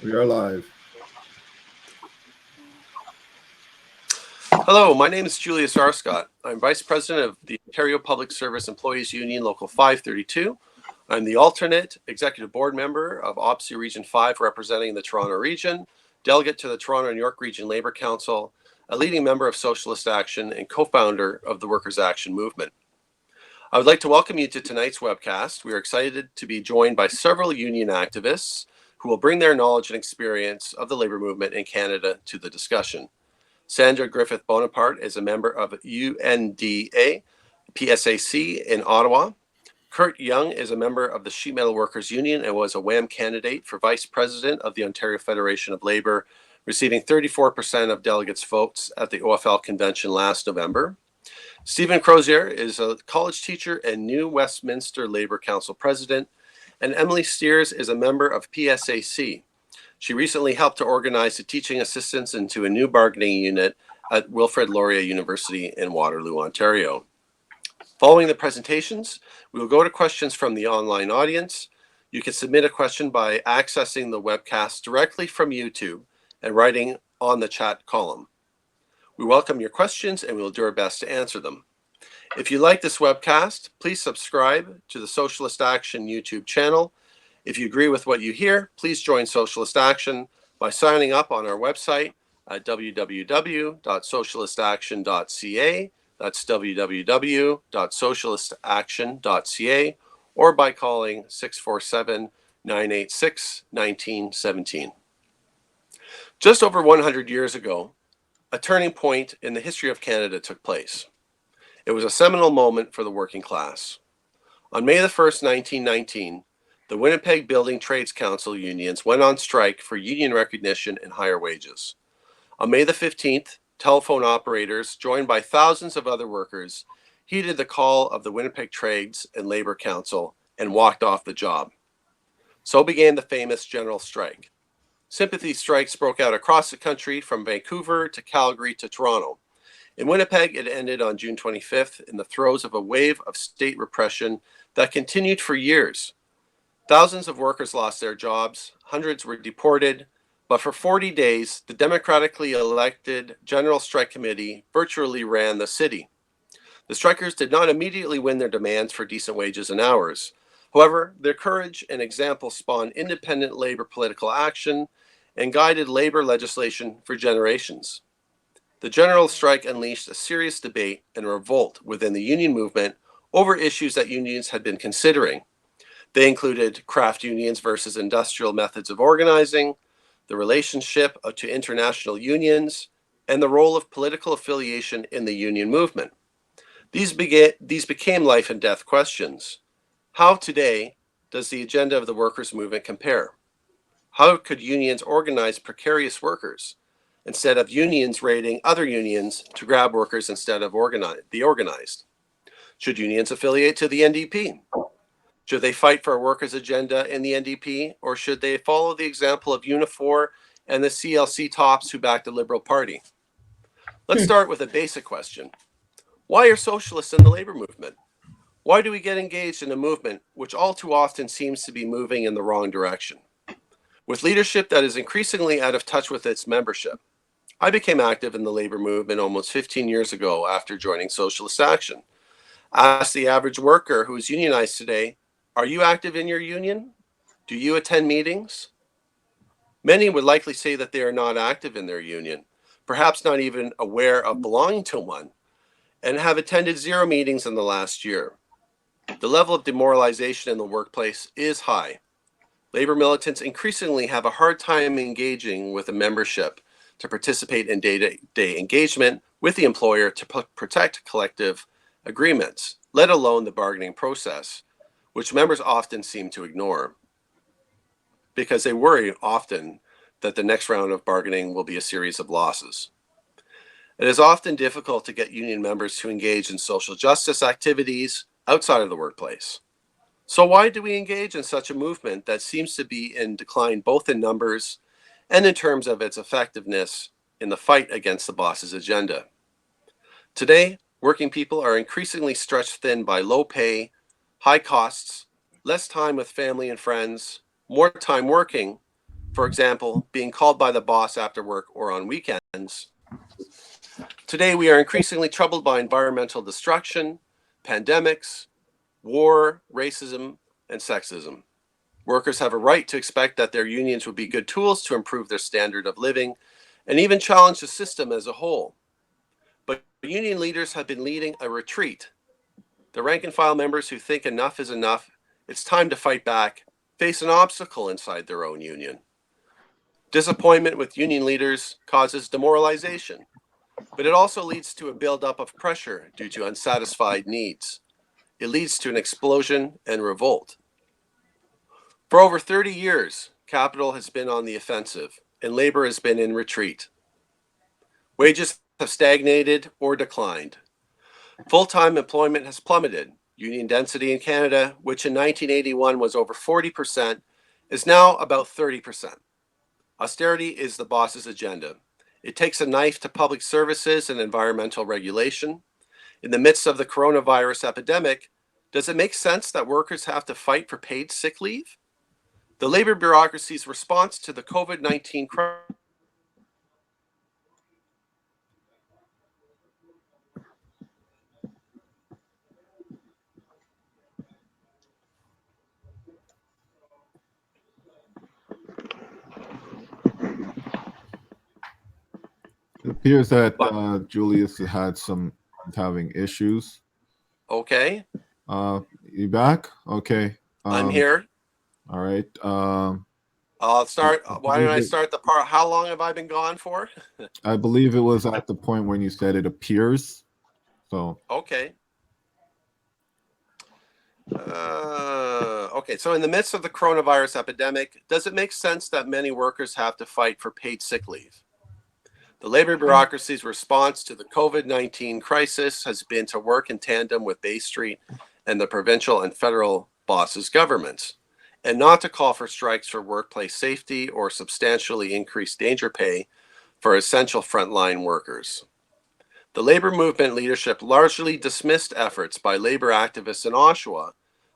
We are live. Hello, my name is Julius Arscott. I'm Vice President of the Ontario Public Service Employees Union Local 532. I'm the alternate Executive Board member of OPSI Region 5 representing the Toronto region, delegate to the Toronto and York Region Labour Council, a leading member of Socialist Action, and co-founder of the Workers' Action Movement. I would like to welcome you to tonight's webcast. We are excited to be joined by several union activists who will bring their knowledge and experience of the labour movement in Canada to the discussion. Sandra Griffith Bonaparte is a member of UNDA PSAC in Ottawa. Kurt Young is a member of the Sheet Metal Workers Union and was a WAM candidate for Vice President of the Ontario Federation of Labour, receiving 34% of delegates' votes at the OFL convention last November. Stephen Crozier is a college teacher and New Westminster Labour Council President, and Emily Steers is a member of PSAC. She recently helped to organize the teaching assistants into a new bargaining unit at Wilfrid Laurier University in Waterloo, Ontario. Following the presentations, we will go to questions from the online audience. You can submit a question by accessing the webcast directly from YouTube and writing on the chat column. We welcome your questions and we will do our best to answer them. If you like this webcast, please subscribe to the Socialist Action YouTube channel. If you agree with what you hear, please join Socialist Action by signing up on our website at www.socialistaction.ca. That's www.socialistaction.ca, or by calling 647-986-1917. Just over 100 years ago, a turning point in the history of Canada took place. It was a seminal moment for the working class. On May the 1st, 1919, the Winnipeg Building Trades Council unions went on strike for union recognition and higher wages. On May the 15th, telephone operators, joined by thousands of other workers, heeded the call of the Winnipeg Trades and Labour Council and walked off the job. So began the famous general strike. Sympathy strikes broke out across the country from Vancouver to Calgary to Toronto. In Winnipeg, it ended on June 25th in the throes of a wave of state repression that continued for years. Thousands of workers lost their jobs, hundreds were deported, but for 40 days, the democratically elected General Strike Committee virtually ran the city. The strikers did not immediately win their demands for decent wages and hours. However, their courage and example spawned independent labor political action and guided labor legislation for generations. The general strike unleashed a serious debate and revolt within the union movement over issues that unions had been considering. They included craft unions versus industrial methods of organizing, the relationship to international unions, and the role of political affiliation in the union movement. These became life and death questions. How today does the agenda of the workers' movement compare? How could unions organize precarious workers instead of unions raiding other unions to grab workers instead of the organized? Should unions affiliate to the NDP? Should they fight for a workers' agenda in the NDP, or should they follow the example of Unifor and the CLC tops who back the Liberal Party? Let's start with a basic question. Why are socialists in the labor movement? Why do we get engaged in a movement which all too often seems to be moving in the wrong direction? With leadership that is increasingly out of touch with its membership. I became active in the labor movement almost 15 years ago after joining Socialist Action. Ask the average worker who is unionized today, are you active in your union? Do you attend meetings? Many would likely say that they are not active in their union, perhaps not even aware of belonging to one, and have attended 0 meetings in the last year. The level of demoralization in the workplace is high. Labor militants increasingly have a hard time engaging with a membership to participate in day-to-day engagement with the employer to protect collective agreements, let alone the bargaining process, which members often seem to ignore because they worry often that the next round of bargaining will be a series of losses. It is often difficult to get union members to engage in social justice activities outside of the workplace. So why do we engage in such a movement that seems to be in decline both in numbers and in terms of its effectiveness in the fight against the boss's agenda? Today, working people are increasingly stretched thin by low pay, high costs, less time with family and friends, more time working, For example, being called by the boss after work or on weekends. Today, we are increasingly troubled by environmental destruction, pandemics, war, racism, and sexism. Workers have a right to expect that their unions would be good tools to improve their standard of living and even challenge the system as a whole. But union leaders have been leading a retreat. The rank and file members who think enough is enough, it's time to fight back, face an obstacle inside their own union. Disappointment with union leaders causes demoralization, but it also leads to a buildup of pressure due to unsatisfied needs. It leads to an explosion and revolt. For over 30 years, capital has been on the offensive and labor has been in retreat. Wages have stagnated or declined. Full-time employment has plummeted. Union density in Canada, which in 1981 was over 40%, is now about 30%. Austerity is the boss's agenda. It takes a knife to public services and environmental regulation. In the midst of the coronavirus epidemic, does it make sense that workers have to fight for paid sick leave? The labor bureaucracy's response to the COVID-19 crisis It appears that Julius had some having issues. Okay, You back? Okay. I'm here. All right. I'll start. I Why don't believe I it, start the part? How long have I been gone for? I believe it was at the point when you said it appears. So Okay. Okay, so in the midst of the coronavirus epidemic, does it make sense that many workers have to fight for paid sick leave? The labor bureaucracy's response to the COVID-19 crisis has been to work in tandem with Bay Street and the provincial and federal bosses' governments, and not to call for strikes for workplace safety or substantially increased danger pay for essential frontline workers. The labor movement leadership largely dismissed efforts by labor activists in Oshawa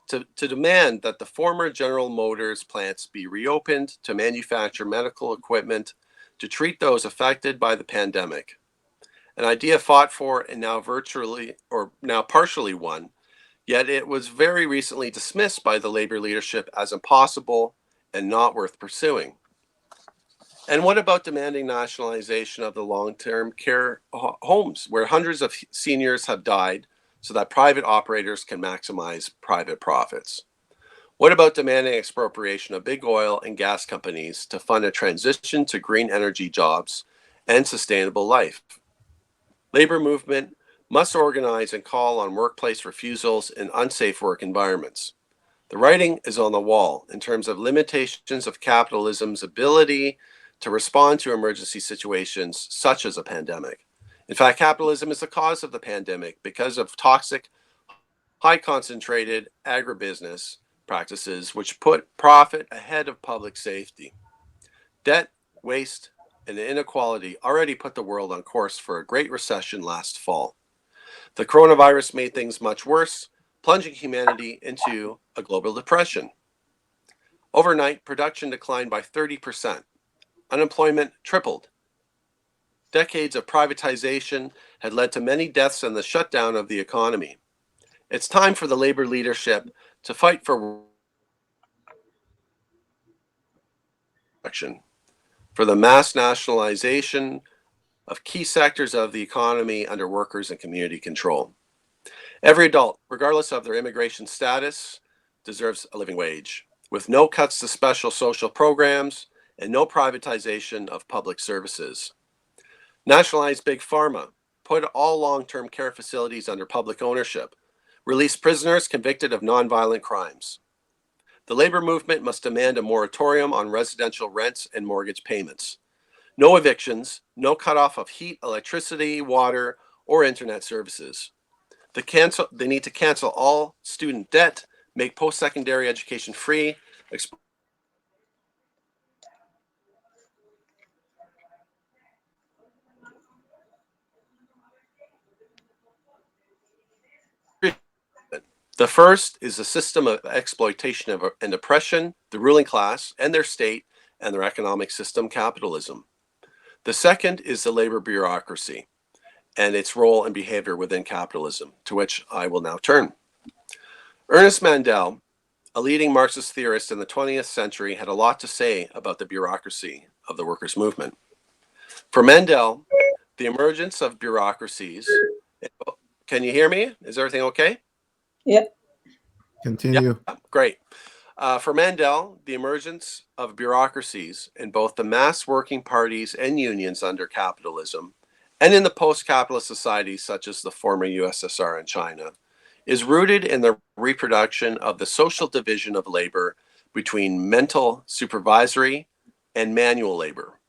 to demand that the former General Motors plants be reopened to manufacture medical equipment to treat those affected by the pandemic. An idea fought for and now partially won, yet it was very recently dismissed by the labor leadership as impossible and not worth pursuing. And what about demanding nationalization of the long-term care homes where hundreds of seniors have died so that private operators can maximize private profits? What about demanding expropriation of big oil and gas companies to fund a transition to green energy jobs and sustainable life? Labor movement must organize and call on workplace refusals in unsafe work environments. The writing is on the wall in terms of limitations of capitalism's ability to respond to emergency situations such as a pandemic. In fact, capitalism is the cause of the pandemic because of toxic, high concentrated agribusiness practices which put profit ahead of public safety. Debt, waste, and inequality already put the world on course for a great recession last fall. The coronavirus made things much worse, plunging humanity into a global depression. Overnight, production declined by 30%. Unemployment tripled. Decades of privatization had led to many deaths and the shutdown of the economy. It's time for the labor leadership to fight for action, for the mass nationalization of key sectors of the economy under workers and community control. Every adult, regardless of their immigration status, deserves a living wage, with no cuts to special social programs and no privatization of public services. Nationalize Big Pharma, put all long-term care facilities under public ownership, release prisoners convicted of nonviolent crimes. The labor movement must demand a moratorium on residential rents and mortgage payments. No evictions, no cutoff of heat, electricity, water, or internet services. They need to cancel all student debt, make post-secondary education free, the first is a system of exploitation and oppression, the ruling class and their state, and their economic system, capitalism. The second is the labor bureaucracy and its role and behavior within capitalism, to which I will now turn. Ernest Mandel, a leading Marxist theorist in the 20th century, had a lot to say about the bureaucracy of the workers' movement. For Mandel, the emergence of bureaucracies. Can you hear me? Is everything okay? Yep. Continue. Yeah, great. For Mandel, the emergence of bureaucracies in both the mass working parties and unions under capitalism and in the post-capitalist societies such as the former USSR and China is rooted in the reproduction of the social division of labor between mental supervisory and manual labor,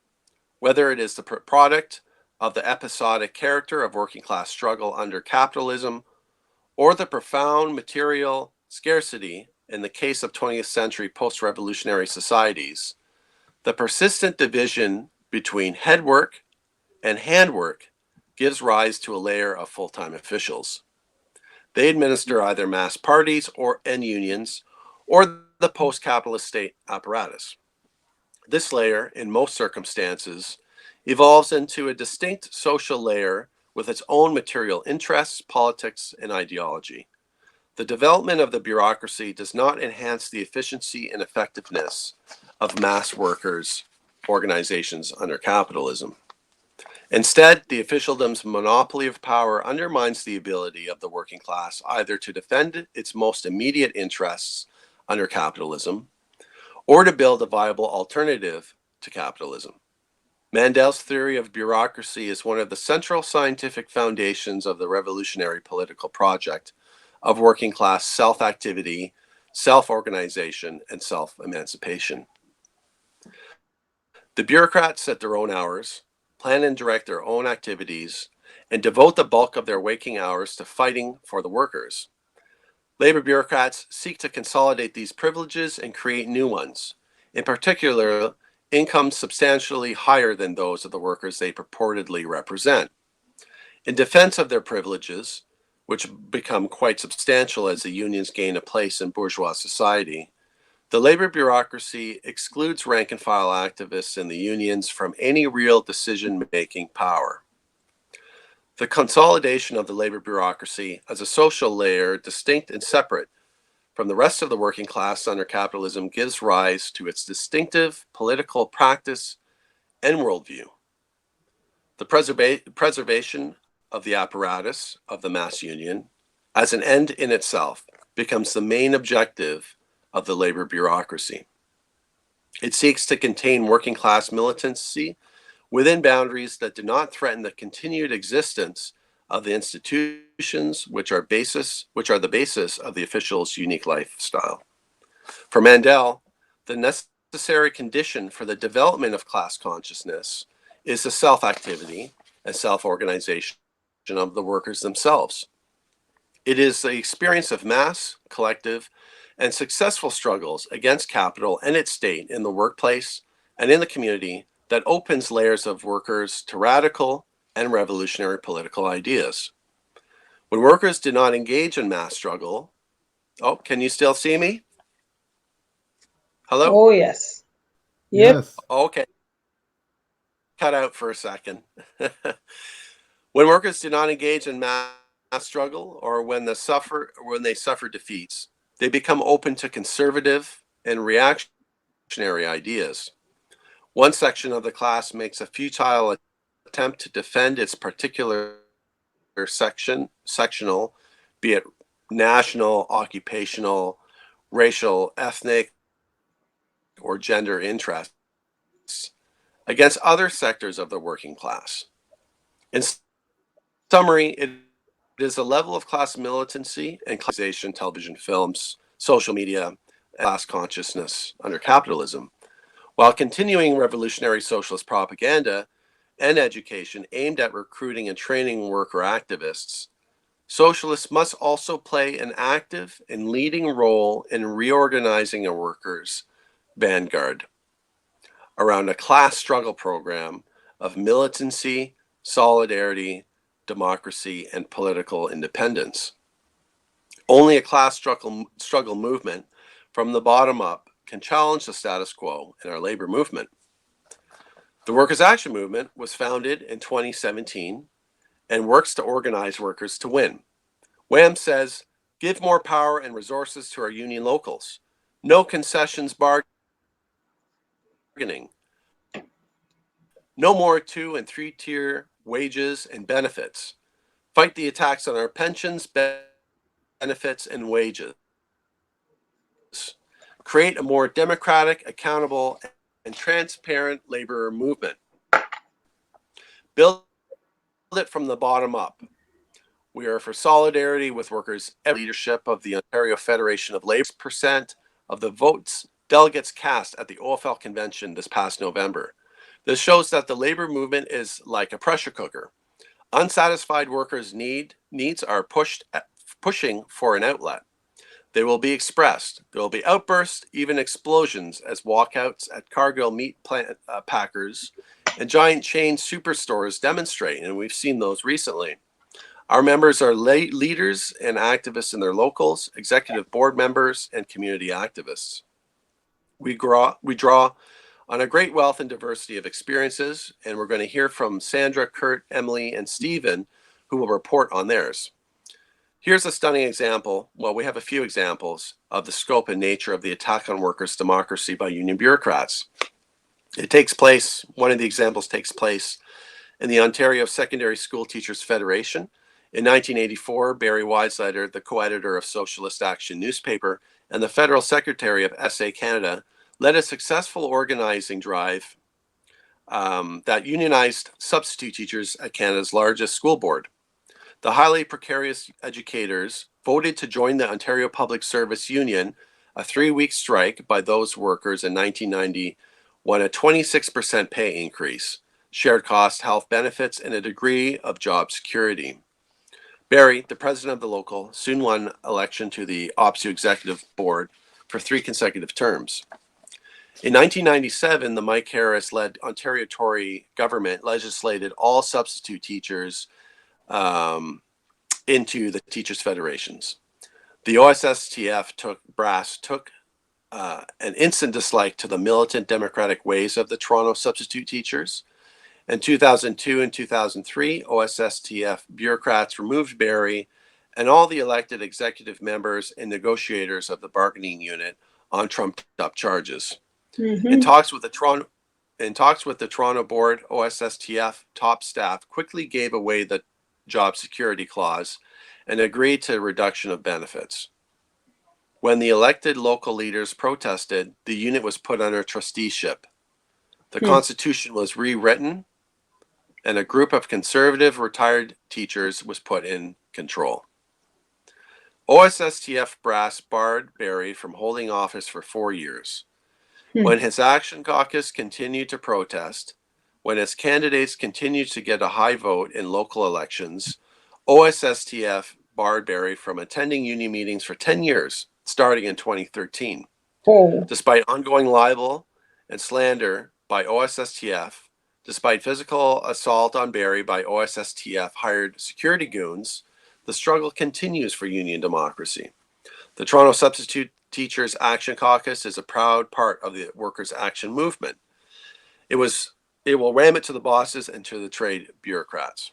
whether it is the product of the episodic character of working class struggle under capitalism or the profound material scarcity in the case of 20th century post-revolutionary societies. The persistent division between head work and handwork gives rise to a layer of full-time officials. They administer either mass parties and unions or the post-capitalist state apparatus. This layer, in most circumstances, evolves into a distinct social layer with its own material interests, politics, and ideology. The development of the bureaucracy does not enhance the efficiency and effectiveness of mass workers' organizations under capitalism. Instead, the officialdom's monopoly of power undermines the ability of the working class either to defend its most immediate interests under capitalism or to build a viable alternative to capitalism. Mandel's theory of bureaucracy is one of the central scientific foundations of the revolutionary political project of working class self-activity, self-organization, and self-emancipation. The bureaucrats set their own hours, plan and direct their own activities, and devote the bulk of their waking hours to fighting for the workers. Labor bureaucrats seek to consolidate these privileges and create new ones, in particular, incomes substantially higher than those of the workers they purportedly represent. In defense of their privileges, which become quite substantial as the unions gain a place in bourgeois society, the labor bureaucracy excludes rank and file activists in the unions from any real decision-making power. The consolidation of the labor bureaucracy as a social layer distinct and separate from the rest of the working class under capitalism gives rise to its distinctive political practice and worldview. The preservation of the apparatus of the mass union as an end in itself becomes the main objective of the labor bureaucracy. It seeks to contain working class militancy within boundaries that do not threaten the continued existence of the institutions which are the basis of the official's unique lifestyle. For Mandel, the necessary condition for the development of class consciousness is the self-activity and self-organization of the workers themselves. It is the experience of mass, collective, and successful struggles against capital and its state in the workplace and in the community that opens layers of workers to radical and revolutionary political ideas. When workers do not engage in mass struggle, can you still see me? Hello? Oh, yes. Yep. Yes. Okay. Cut out for a second. When workers do not engage in mass struggle or when they suffer defeats, they become open to conservative and reactionary ideas. One section of the class makes a futile attempt to defend its particular sectional, be it national, occupational, racial, ethnic, or gender interests, against other sectors of the working class. In summary, it is a level of class militancy and classization, television, films, social media, and class consciousness under capitalism, while continuing revolutionary socialist propaganda and education aimed at recruiting and training worker activists. Socialists must also play an active and leading role in reorganizing a workers' vanguard around a class struggle program of militancy, solidarity, democracy, and political independence. Only a class struggle movement from the bottom up can challenge the status quo in our labor movement. The Workers' Action Movement was founded in 2017 and works to organize workers to win. WAM says, give more power and resources to our union locals. No concessions bargaining. No more 2- and 3-tier wages and benefits. Fight the attacks on our pensions, benefits, and wages. Create a more democratic, accountable, and transparent labor movement. Build it from the bottom up. We are for solidarity with workers. Leadership of the Ontario Federation of Labor percent of the votes delegates cast at the OFL convention this past November. This shows that the labor movement is like a pressure cooker. Unsatisfied workers' needs are pushing for an outlet. They will be expressed. There will be outbursts, even explosions, as walkouts at Cargill meat packers and giant chain superstores demonstrate, and we've seen those recently. Our members are leaders and activists in their locals, executive board members, and community activists. We draw on a great wealth and diversity of experiences, and we're going to hear from Sandra, Kurt, Emily, and Stephen, who will report on theirs. Here's a stunning example. Well, we have a few examples of the scope and nature of the attack on workers' democracy by union bureaucrats. One of the examples takes place in the Ontario Secondary School Teachers Federation. In 1984, Barry Weisleiter, the co-editor of Socialist Action newspaper and the federal secretary of SA Canada, led a successful organizing drive that unionized substitute teachers at Canada's largest school board. The highly precarious educators voted to join the Ontario Public Service Union. A 3-week strike by those workers in 1990 won a 26% pay increase, shared cost health benefits, and a degree of job security. Barry, the president of the local, soon won election to the OPSU executive board for 3 consecutive terms. In 1997, the Mike Harris-led Ontario Tory government legislated all substitute teachers into the teachers' federations. The OSSTF brass took an instant dislike to the militant democratic ways of the Toronto substitute teachers. In 2002 and 2003, OSSTF bureaucrats removed Barry and all the elected executive members and negotiators of the bargaining unit on trumped-up charges. In talks with the Toronto board, OSSTF top staff quickly gave away the job security clause and agreed to a reduction of benefits. When the elected local leaders protested, the unit was put under trusteeship. The Constitution was rewritten, and a group of conservative retired teachers was put in control. OSSTF brass barred Barry from holding office for 4 years. When his Action Caucus continued to protest, when its candidates continued to get a high vote in local elections, OSSTF barred Barry from attending union meetings for 10 years, starting in 2013. Despite ongoing libel and slander by OSSTF, despite physical assault on Barry by OSSTF hired security goons, the struggle continues for union democracy. The Toronto Substitute Teachers Action Caucus is a proud part of the Workers' Action Movement. It will ram it to the bosses and to the trade bureaucrats.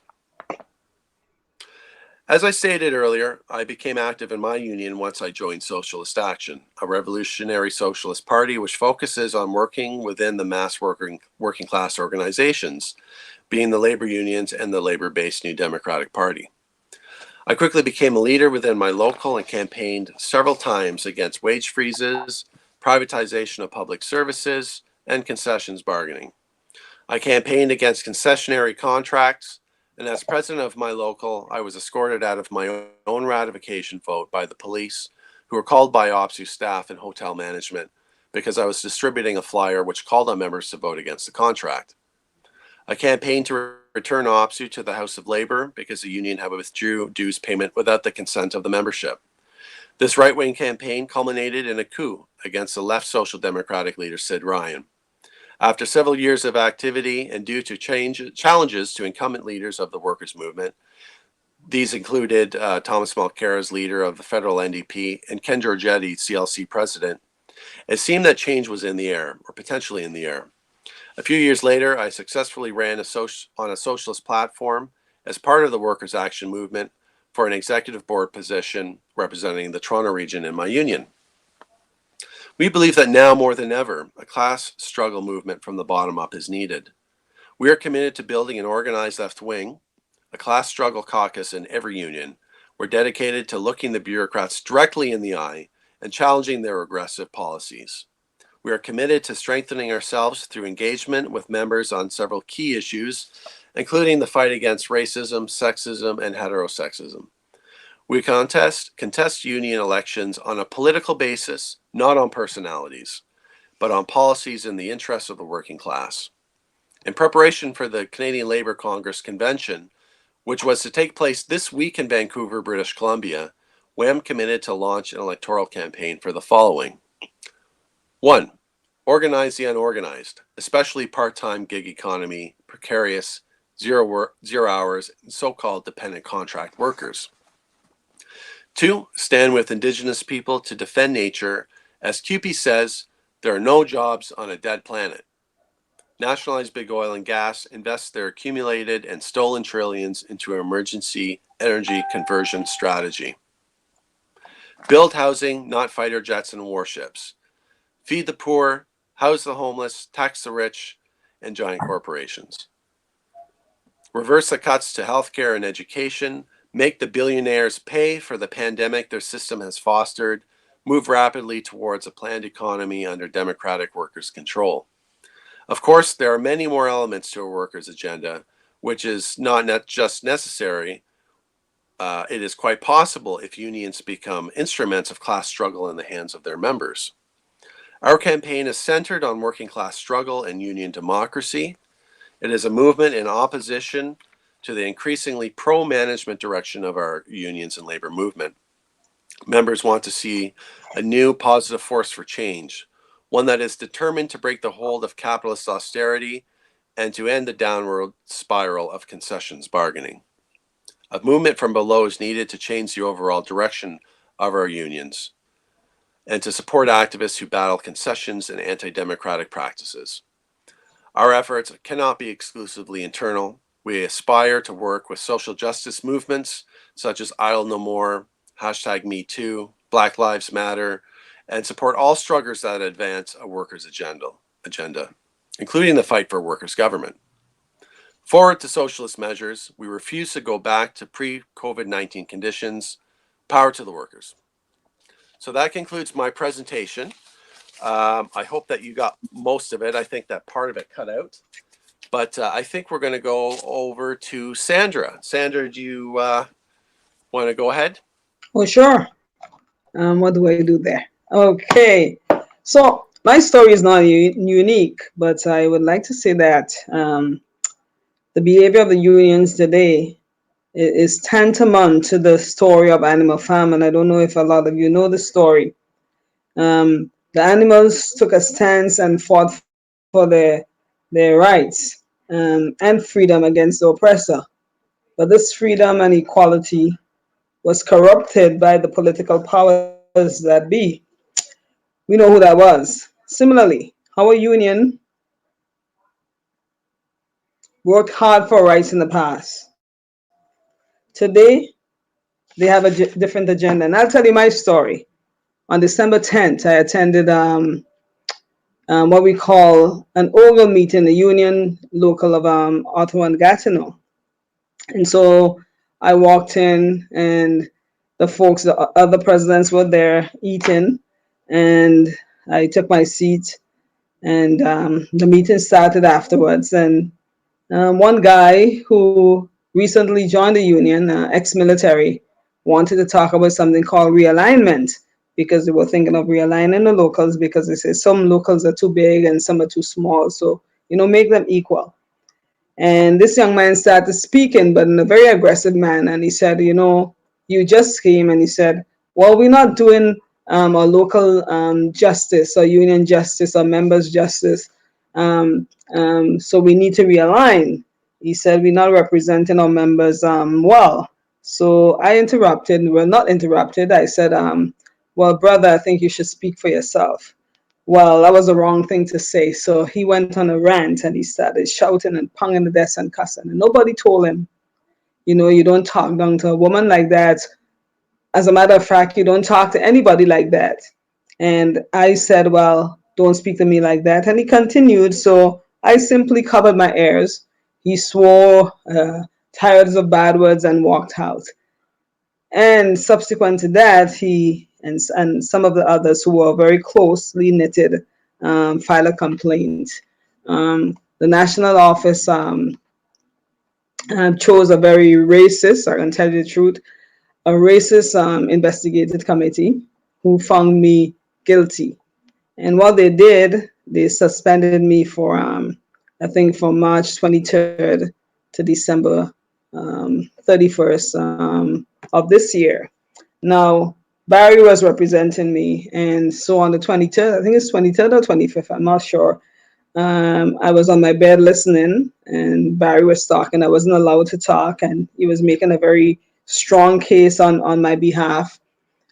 As I stated earlier, I became active in my union once I joined Socialist Action, a revolutionary socialist party which focuses on working within the mass working class organizations, being the labor unions and the labor-based New Democratic Party. I quickly became a leader within my local and campaigned several times against wage freezes, privatization of public services, and concessions bargaining. I campaigned against concessionary contracts, and as president of my local, I was escorted out of my own ratification vote by the police, who were called by OPSU staff and hotel management because I was distributing a flyer which called on members to vote against the contract. I campaigned to return OPSU to the House of Labor because the union had withdrew dues payment without the consent of the membership. This right-wing campaign culminated in a coup against the left social democratic leader Sid Ryan. After several years of activity and due to challenges to incumbent leaders of the workers' movement, these included Thomas Mulcair as leader of the federal NDP and Ken Giorgetti, CLC president, It seemed that change was in the air, or potentially in the air. A few years later, I successfully ran on a socialist platform as part of the Workers' Action Movement for an executive board position representing the Toronto region in my union. We believe that now more than ever, a class struggle movement from the bottom up is needed. We are committed to building an organized left wing, a class struggle caucus in every union. We're dedicated to looking the bureaucrats directly in the eye and challenging their regressive policies. We are committed to strengthening ourselves through engagement with members on several key issues, including the fight against racism, sexism, and heterosexism. We contest union elections on a political basis, not on personalities, but on policies in the interests of the working class. In preparation for the Canadian Labour Congress Convention, which was to take place this week in Vancouver, British Columbia, WAM committed to launch an electoral campaign for the following. 1. Organize the unorganized, especially part-time gig economy, precarious, zero hours, and so-called dependent contract workers. 2. Stand with Indigenous people to defend nature. As CUPE says, there are no jobs on a dead planet. Nationalize big oil and gas, invest their accumulated and stolen trillions into an emergency energy conversion strategy. Build housing, not fighter jets and warships. Feed the poor, house the homeless, tax the rich, and giant corporations. Reverse the cuts to healthcare and education. Make the billionaires pay for the pandemic their system has fostered. Move rapidly towards a planned economy under democratic workers' control. Of course, there are many more elements to a workers' agenda, which is not just necessary. It is quite possible if unions become instruments of class struggle in the hands of their members. Our campaign is centered on working class struggle and union democracy. It is a movement in opposition to the increasingly pro-management direction of our unions and labor movement. Members want to see a new positive force for change, one that is determined to break the hold of capitalist austerity and to end the downward spiral of concessions bargaining. A movement from below is needed to change the overall direction of our unions and to support activists who battle concessions and anti-democratic practices. Our efforts cannot be exclusively internal. We aspire to work with social justice movements such as Idle No More, #MeToo, Black Lives Matter, and support all struggles that advance a workers' agenda, including the fight for workers' government. Forward to socialist measures. We refuse to go back to pre-COVID-19 conditions. Power to the workers. So that concludes my presentation. I hope that you got most of it. I think that part of it cut out. But I think we're going to go over to Sandra. Sandra, do you want to go ahead? Oh, sure. What do I do there? Okay. So my story is not unique, but I would like to say that the behavior of the unions today is tantamount to the story of Animal Farm, and I don't know if a lot of you know the story. The animals took a stance and fought for their rights and freedom against the oppressor. But this freedom and equality was corrupted by the political powers that be. We know who that was. Similarly, our union worked hard for rights in the past. Today, they have a different agenda. And I'll tell you my story. On December 10th, I attended what we call an oval meeting, the union local of Ottawa and Gatineau. And so I walked in and the folks, the other presidents were there eating, and I took my seat, and the meeting started afterwards. And one guy who recently joined the union, ex-military, wanted to talk about something called realignment, because they were thinking of realigning the locals, because they say some locals are too big and some are too small. So, make them equal. And this young man started speaking, but in a very aggressive manner. And he said, you just came, and he said, well, we're not doing a local justice or union justice or members justice. So we need to realign. He said, we're not representing our members well. So I interrupted. Well, not interrupted. I said, well, brother, I think you should speak for yourself. Well, that was the wrong thing to say. So he went on a rant and he started shouting and pounding the desk and cussing. And nobody told him, you don't talk down to a woman like that. As a matter of fact, you don't talk to anybody like that. And I said, well, don't speak to me like that. And he continued. So I simply covered my ears. He swore tired of bad words and walked out. And subsequent to that, he and some of the others who were very closely knitted filed a complaint. The national office chose a very racist, I can tell you the truth, a racist investigative committee who found me guilty. And what they did, they suspended me for, I think, from March 23rd to December 31st of this year. Now, Barry was representing me, and so on the 23rd, I think it's 23rd or 25th, I'm not sure. I was on my bed listening, and Barry was talking. I wasn't allowed to talk, and he was making a very strong case on my behalf.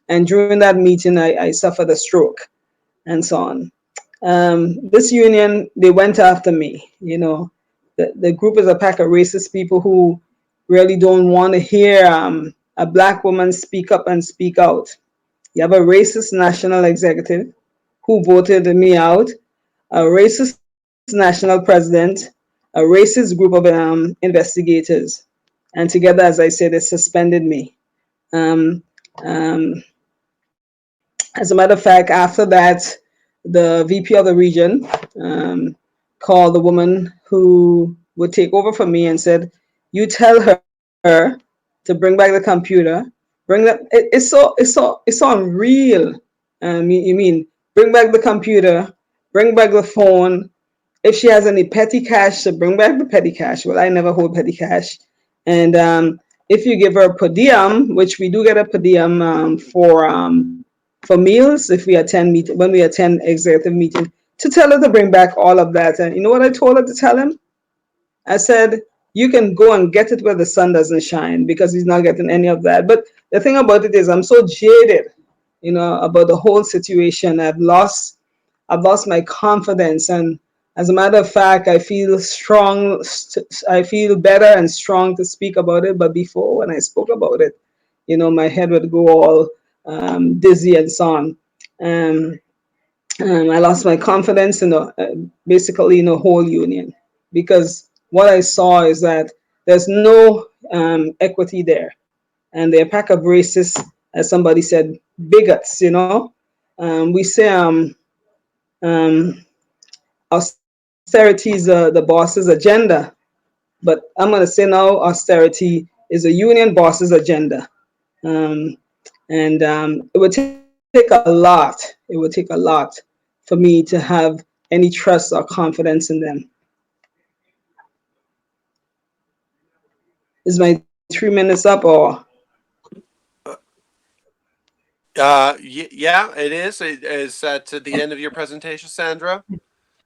And during that meeting, I suffered a stroke and so on. This union, they went after me. The group is a pack of racist people who really don't want to hear a Black woman speak up and speak out. You have a racist national executive who voted me out, a racist national president, a racist group of investigators. And together, as I said, they suspended me. Um, um, as a matter of fact, after that, the VP of the region called the woman who would take over for me and said, "You tell her to bring back the computer. Bring that. It's so unreal. You mean bring back the computer, bring back the phone. If she has any petty cash, to bring back the petty cash. Well, I never hold petty cash. And if you give her a per diem, which we do get a per diem for meals if we attend when we attend executive meeting, to tell her to bring back all of that. And you know what I told her to tell him? I said, you can go and get it where the sun doesn't shine, because he's not getting any of that. But the thing about it is I'm so jaded, about the whole situation. I've lost my confidence. And as a matter of fact, I feel strong. I feel better and strong to speak about it. But before, when I spoke about it, my head would go all dizzy and so on. I lost my confidence in basically in the whole union, because what I saw is that there's no equity there, and they're a pack of racists, as somebody said, bigots. We say austerity is the boss's agenda, but I'm going to say now austerity is a union boss's agenda. It would take a lot. It would take a lot for me to have any trust or confidence in them. Is my 3 minutes up, or? Yeah, it is. Is that to the end of your presentation, Sandra?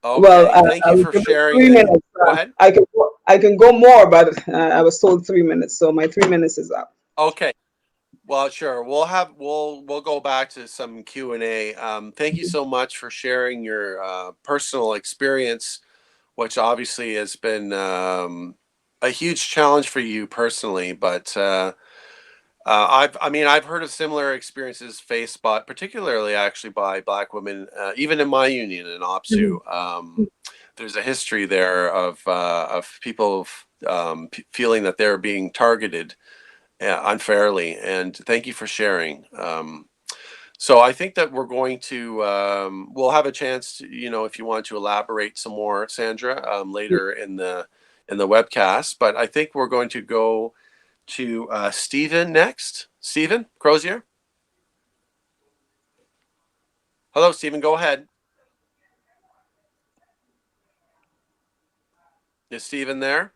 Well, Okay, thank I you was for given sharing. 3 minutes. Go ahead. I can go more, but I was told 3 minutes, so my 3 minutes is up. Okay. Well, sure. We'll go back to some Q&A. Thank you so much for sharing your personal experience, which obviously has been a huge challenge for you personally. But I've heard of similar experiences faced by, particularly actually by Black women, even in my union in OPSU. There's a history there of people feeling that they're being targeted unfairly. And thank you for sharing. So I think that we're going to we'll have a chance to, if you want to elaborate some more, Sandra, later in the webcast. But I think we're going to go to Stephen next. Stephen Crozier. Hello, Stephen. Go ahead. Is Stephen there?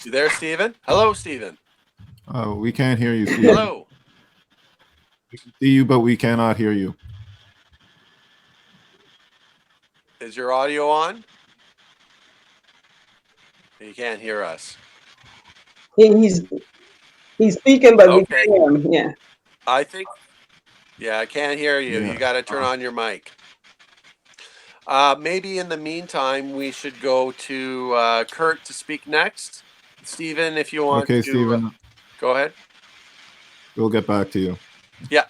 You there, Stephen? Hello, Stephen. We can't hear you, Stephen. Hello. We can see you, but we cannot hear you. Is your audio on? You can't hear us. He's speaking, but we Okay. can hear him. Yeah. I think, yeah, I can't hear you. Yeah. You got to turn on your mic. Maybe in the meantime, we should go to Kurt to speak next. Stephen, if you want Okay, to Stephen, go ahead. we'll get back to you. Yeah.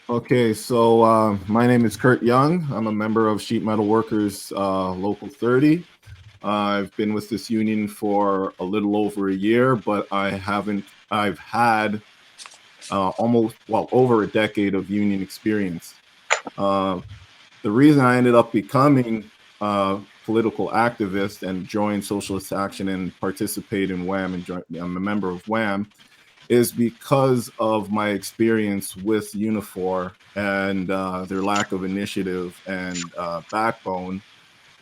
Okay, so my name is Kurt Young. I'm a member of Sheet Metal Workers Local 30. I've been with this union for a little over a year, but I've had over a decade of union experience. The reason I ended up becoming a political activist and joined Socialist Action and participate in WAM I'm a member of WAM is because of my experience with Unifor and their lack of initiative and backbone.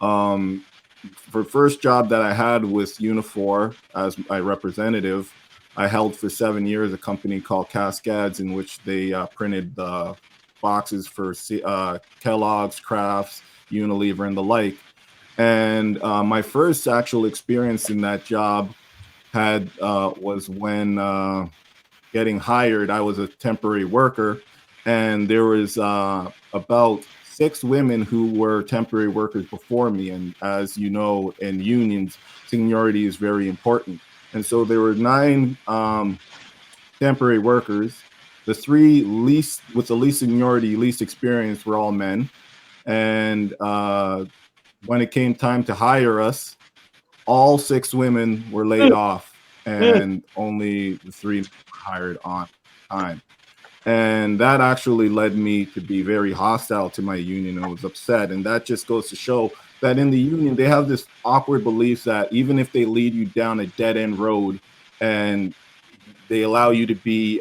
For first job that I had with Unifor as my representative, I held for 7 years a company called Cascades, in which they printed boxes for Kellogg's, Crafts, Unilever, and the like. And my first actual experience in that job was when getting hired. I was a temporary worker, and there was about 6 women who were temporary workers before me. And as you know, in unions, seniority is very important. And so there were 9 temporary workers. The 3 least with the least seniority, least experience, were all men. And when it came time to hire us, all 6 women were laid off, and only the 3 were hired on time. And that actually led me to be very hostile to my union. I was upset. And that just goes to show that in the union, they have this awkward belief that even if they lead you down a dead end road and they allow you to be,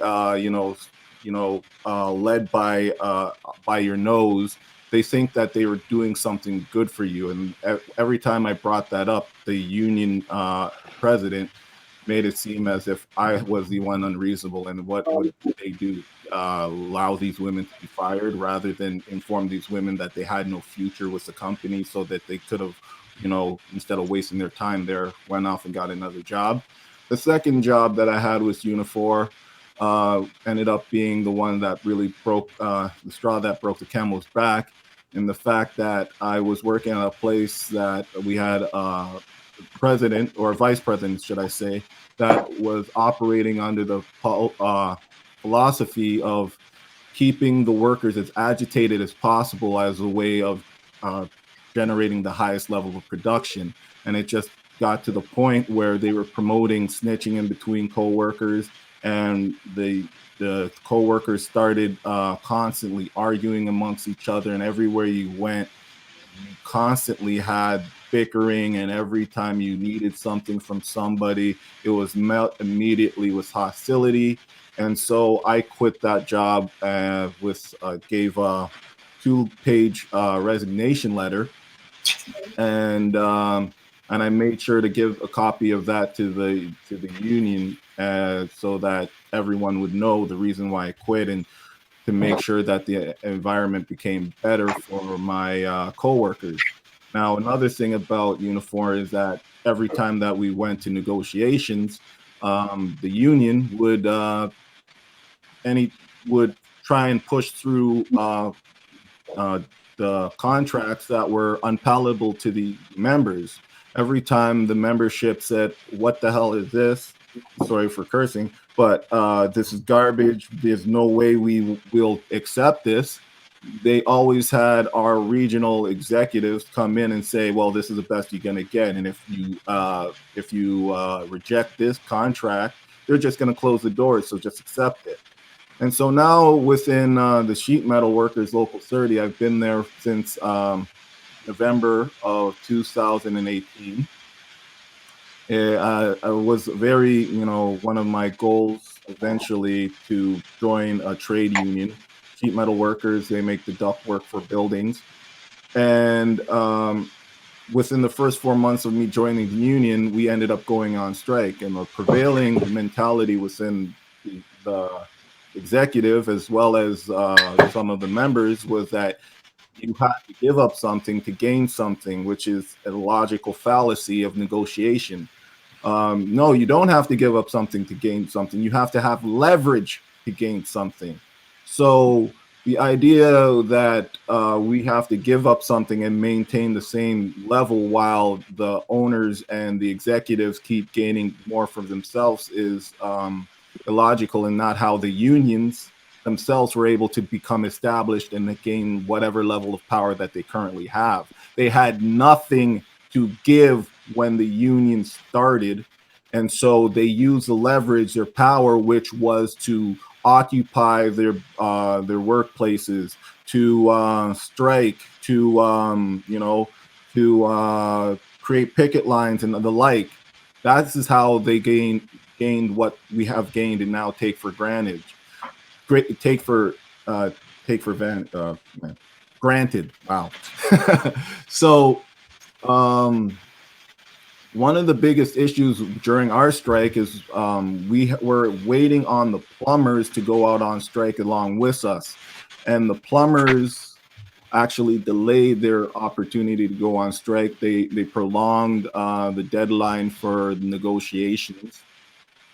led by your nose, they think that they were doing something good for you. And every time I brought that up, the union president made it seem as if I was the one unreasonable. And what would they do? Allow these women to be fired rather than inform these women that they had no future with the company, so that they could have, instead of wasting their time there, went off and got another job. The second job that I had with Unifor ended up being the one that really broke the straw that broke the camel's back, in the fact that I was working at a place that we had a president, or vice president, should I say, that was operating under the philosophy of keeping the workers as agitated as possible as a way of generating the highest level of production. And it just got to the point where they were promoting snitching in between co-workers, and the co-workers started constantly arguing amongst each other, and everywhere you went, you constantly had bickering, and every time you needed something from somebody, it was met immediately with hostility. And so I quit that job gave a 2-page resignation letter, and I made sure to give a copy of that to the union, so that everyone would know the reason why I quit, and to make sure that the environment became better for my coworkers. Now, another thing about Unifor is that every time that we went to negotiations, the union would try and push through the contracts that were unpalatable to the members. Every time the membership said, "What the hell is this?" Sorry for cursing, but this is garbage. There's no way we will accept this. They always had our regional executives come in and say, "Well, this is the best you're gonna get, and if you reject this contract, they're just gonna close the doors. So just accept it." And so now within the Sheet Metal Workers Local 30, I've been there since November of 2018. I was very, one of my goals eventually to join a trade union. Sheet metal workers, they make the ductwork for buildings. And within the first 4 months of me joining the union, we ended up going on strike. And the prevailing mentality within the executive, as well as some of the members, was that you have to give up something to gain something, which is a logical fallacy of negotiation. No, you don't have to give up something to gain something. You have to have leverage to gain something. So the idea that we have to give up something and maintain the same level while the owners and the executives keep gaining more for themselves is illogical, and not how the unions themselves were able to become established and gain whatever level of power that they currently have. They had nothing to give when the union started, and so they used the leverage, their power, which was to occupy their workplaces, to strike, to to create picket lines and the like. That is how they gained what we have gained and now take for granted. Take for granted. Wow. So one of the biggest issues during our strike is we were waiting on the plumbers to go out on strike along with us, and the plumbers actually delayed their opportunity to go on strike. They prolonged the deadline for the negotiations.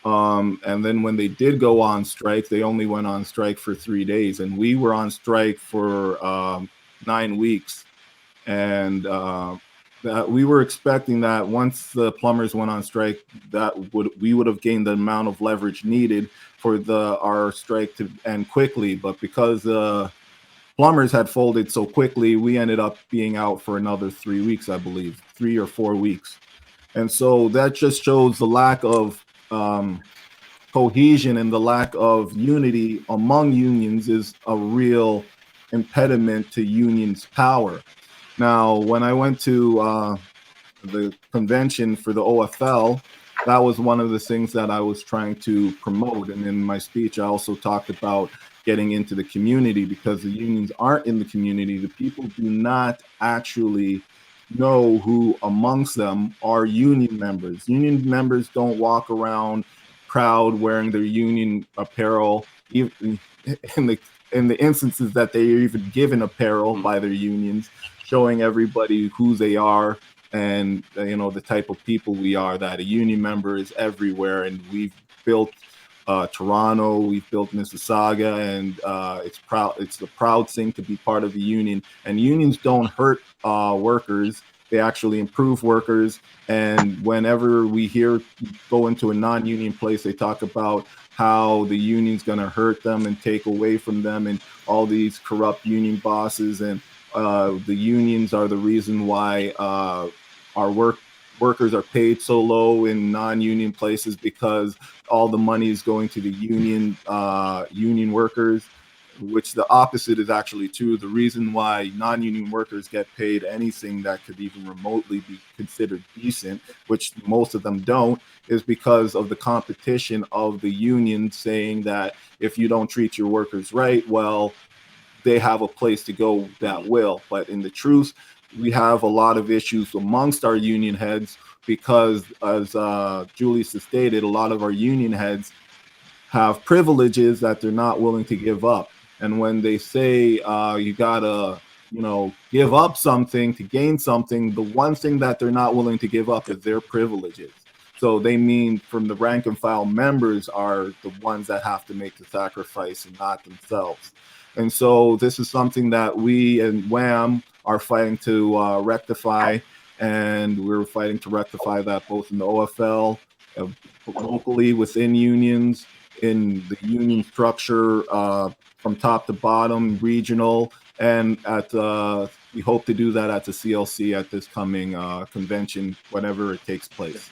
And then when they did go on strike, they only went on strike for 3 days, and we were on strike for 9 weeks. And that we were expecting that once the plumbers went on strike, we would have gained the amount of leverage needed for our strike to end quickly. But because the plumbers had folded so quickly, we ended up being out for another 3 weeks, I believe, 3 or 4 weeks. And so that just shows the lack of cohesion and the lack of unity among unions is a real impediment to unions' power. Now, when I went to the convention for the OFL, that was one of the things that I was trying to promote. And in my speech, I also talked about getting into the community, because the unions aren't in the community. The people do not actually know who amongst them are union members. Union members don't walk around proud wearing their union apparel, even in the instances that they are even given apparel by their unions, showing everybody who they are and the type of people we are. That a union member is everywhere, and we've built Toronto, we've built Mississauga, and it's the proud thing to be part of the union. And unions don't hurt workers, they actually improve workers. And whenever we go into a non-union place, they talk about how the union's going to hurt them and take away from them, and all these corrupt union bosses, and the unions are the reason why our workers are paid so low in non-union places, because all the money is going to the union workers, which the opposite is actually true. The reason why non-union workers get paid anything that could even remotely be considered decent, which most of them don't, is because of the competition of the union saying that if you don't treat your workers right, well, they have a place to go that will. But in the truth, we have a lot of issues amongst our union heads, because as Julius has stated, a lot of our union heads have privileges that they're not willing to give up. And when they say you gotta, give up something to gain something, the one thing that they're not willing to give up is their privileges. So they mean from the rank and file members are the ones that have to make the sacrifice and not themselves. And so this is something that we and WAM are fighting to rectify, and we're fighting to rectify that both in the OFL, locally within unions, in the union structure from top to bottom, regional, and we hope to do that at the CLC at this coming convention, whenever it takes place.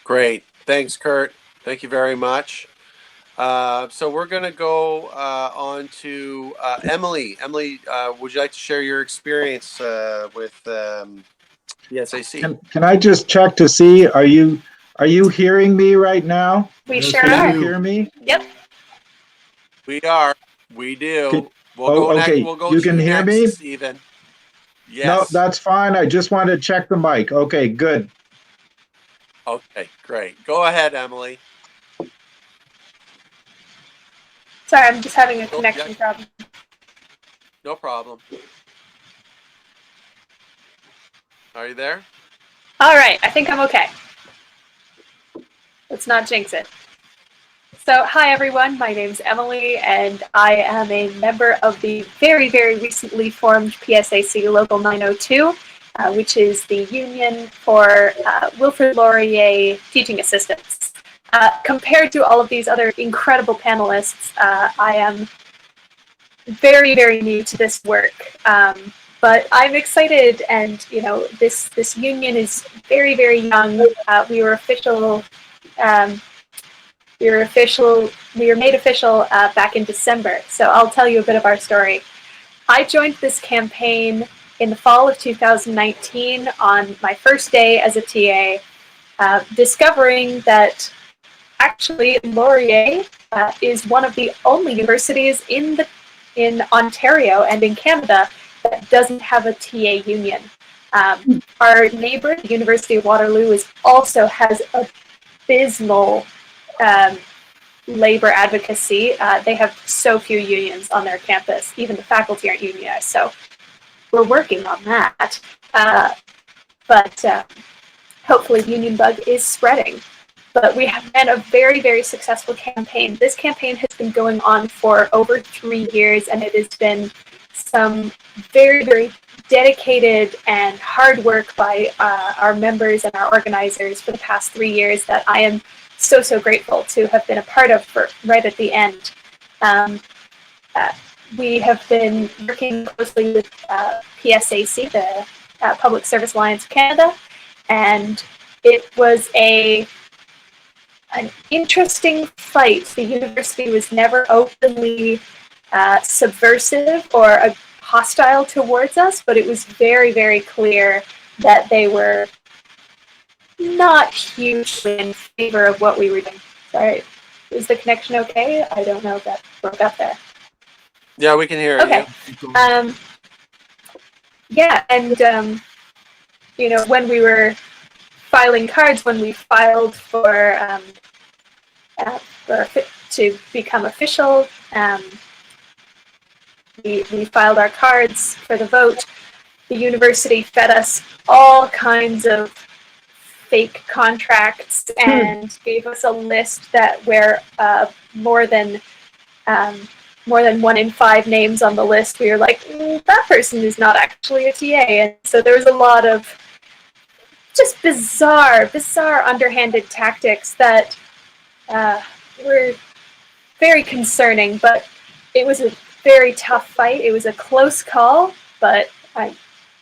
Great. Thanks, Kurt. Thank you very much. So we're going to go on to Emily. Emily, would you like to share your experience with the SAC? Can I just check to see, are you hearing me right now? We sure Can are. you hear me? Yep. We are. We do. We'll oh, go okay. next. We'll go You to can you hear next, me? Stephen. Yes. No, that's fine. I just wanted to check the mic. Okay, good. Okay, great. Go ahead, Emily. Sorry, I'm just having a connection problem. No problem. Are you there? All right, I think I'm okay. Let's not jinx it. So, hi everyone, my name's Emily, and I am a member of the very, very recently formed PSAC Local 902, which is the union for Wilfrid Laurier teaching assistants. Compared to all of these other incredible panelists, I am very, very new to this work. But I'm excited, and this union is very, very young. We were made official back in December. So I'll tell you a bit of our story. I joined this campaign in the fall of 2019 on my first day as a TA, discovering that actually Laurier is one of the only universities in Ontario and in Canada that doesn't have a TA union. Our neighbor, the University of Waterloo, also has abysmal labor advocacy. They have so few unions on their campus. Even the faculty aren't unionized. So we're working on that. But hopefully union bug is spreading. But we have been a very, very successful campaign. This campaign has been going on for over 3 years, and it has been some very, very dedicated and hard work by our members and our organizers for the past 3 years that I am so, so grateful to have been a part of right at the end. We have been working closely with PSAC, the Public Service Alliance of Canada, and it was an interesting fight. The university was never openly subversive or hostile towards us, but it was very, very clear that they were not hugely in favor of what we were doing. Sorry, is the connection okay? I don't know if that broke up there. Yeah, we can hear you. Okay. Yeah, and when we were filing cards, when we filed to become official, we filed our cards for the vote. The university fed us all kinds of fake contracts and gave us a list where more than 1 in 5 names on the list, we were like, that person is not actually a TA. And so there was a lot of just bizarre, underhanded tactics that were very concerning, but it was a very tough fight. It was a close call, but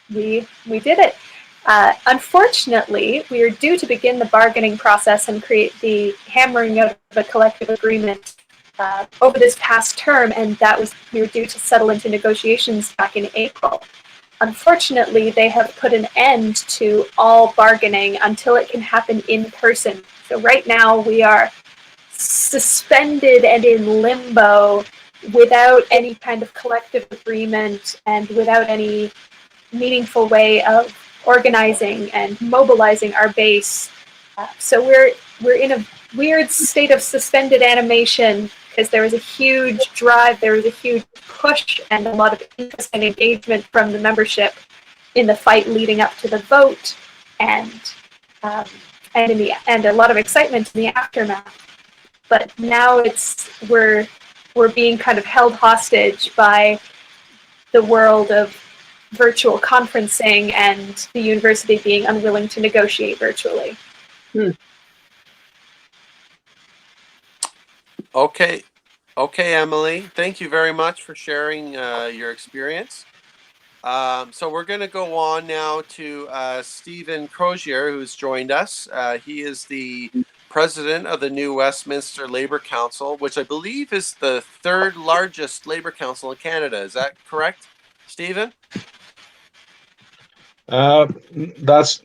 we did it. Unfortunately, we are due to begin the bargaining process and create the hammering out of a collective agreement over this past term, and we were due to settle into negotiations back in April. Unfortunately, they have put an end to all bargaining until it can happen in person. So right now we are suspended and in limbo without any kind of collective agreement and without any meaningful way of organizing and mobilizing our base. So we're in a weird state of suspended animation because there was a huge drive, there was a huge push, and a lot of interest and engagement from the membership in the fight leading up to the vote, and a lot of excitement in the aftermath. But now we're being kind of held hostage by the world of virtual conferencing and the university being unwilling to negotiate virtually. Okay, Emily. Thank you very much for sharing your experience. So we're going to go on now to Stephen Crozier, who's joined us. He is the president of the New Westminster Labour Council, which I believe is the 3rd largest Labour Council in Canada. Is that correct, Stephen? That's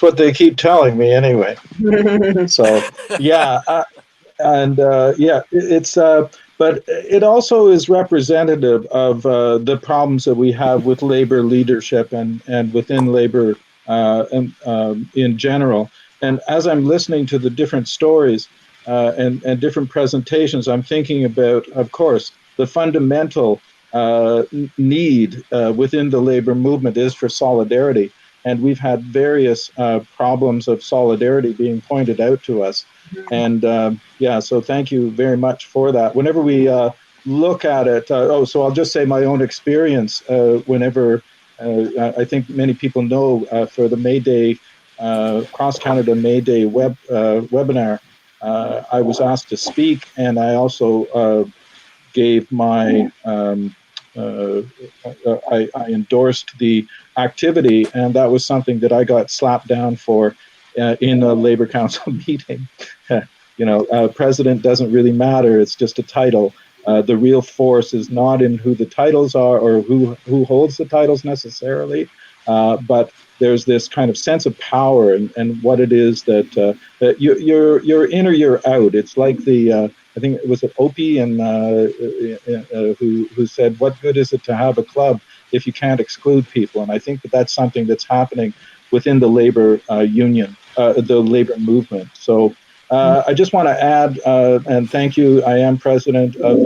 what they keep telling me anyway. So yeah, it's but it also is representative of the problems that we have with labor leadership and within labor in general. And as I'm listening to the different stories and different presentations, I'm thinking about, of course, the fundamental need within the labor movement is for solidarity. And we've had various problems of solidarity being pointed out to us. And yeah, so thank you very much for that. Whenever we look at it, so I'll just say my own experience. Whenever I think many people know for the May Day Cross Canada May Day webinar, I was asked to speak, and I also gave my I endorsed the activity, and that was something that I got slapped down for in a Labor Council meeting. President doesn't really matter; it's just a title. The real force is not in who the titles are or who holds the titles necessarily, but there's this kind of sense of power and what it is that you're in or you're out. It's like the I think it was Opie and who said, "What good is it to have a club if you can't exclude people?" And I think that that's something that's happening within the labor union, the labor movement. So I just want to add and thank you. I am president of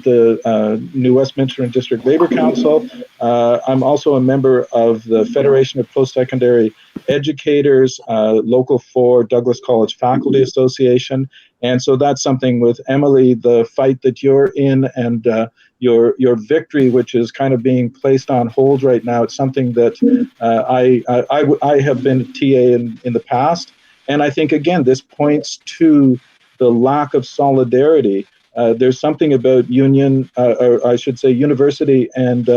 the New Westminster and District Labor Council. I'm also a member of the Federation of Post-Secondary Educators, Local 4 Douglas College Faculty Association. And so that's something with Emily, the fight that you're in and your victory, which is kind of being placed on hold right now. It's something that I have been a TA in the past. And I think, again, this points to the lack of solidarity. There's something about union, or I should say university and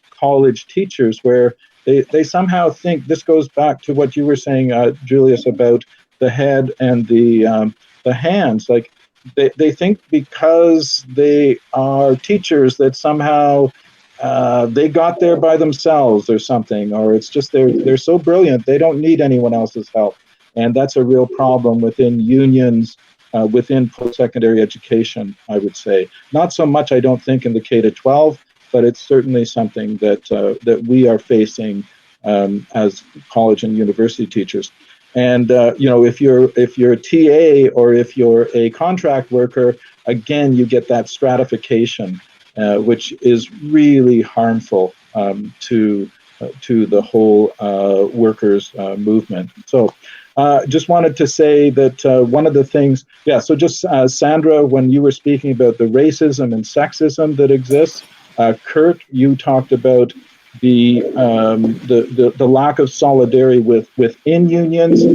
college teachers where they somehow think, this goes back to what you were saying, Julius, about the head and the hands. Like they think because they are teachers that somehow they got there by themselves or something, or it's just they're so brilliant they don't need anyone else's help. And that's a real problem within unions, within post-secondary education, I would say. Not so much, I don't think, in the K-12, but it's certainly something that we are facing as college and university teachers. And if you're a TA or if you're a contract worker, again, you get that stratification, which is really harmful to the whole workers movement. So just wanted to say that one of the things, so just Sandra, when you were speaking about the racism and sexism that exists, Kurt, you talked about the lack of solidarity within unions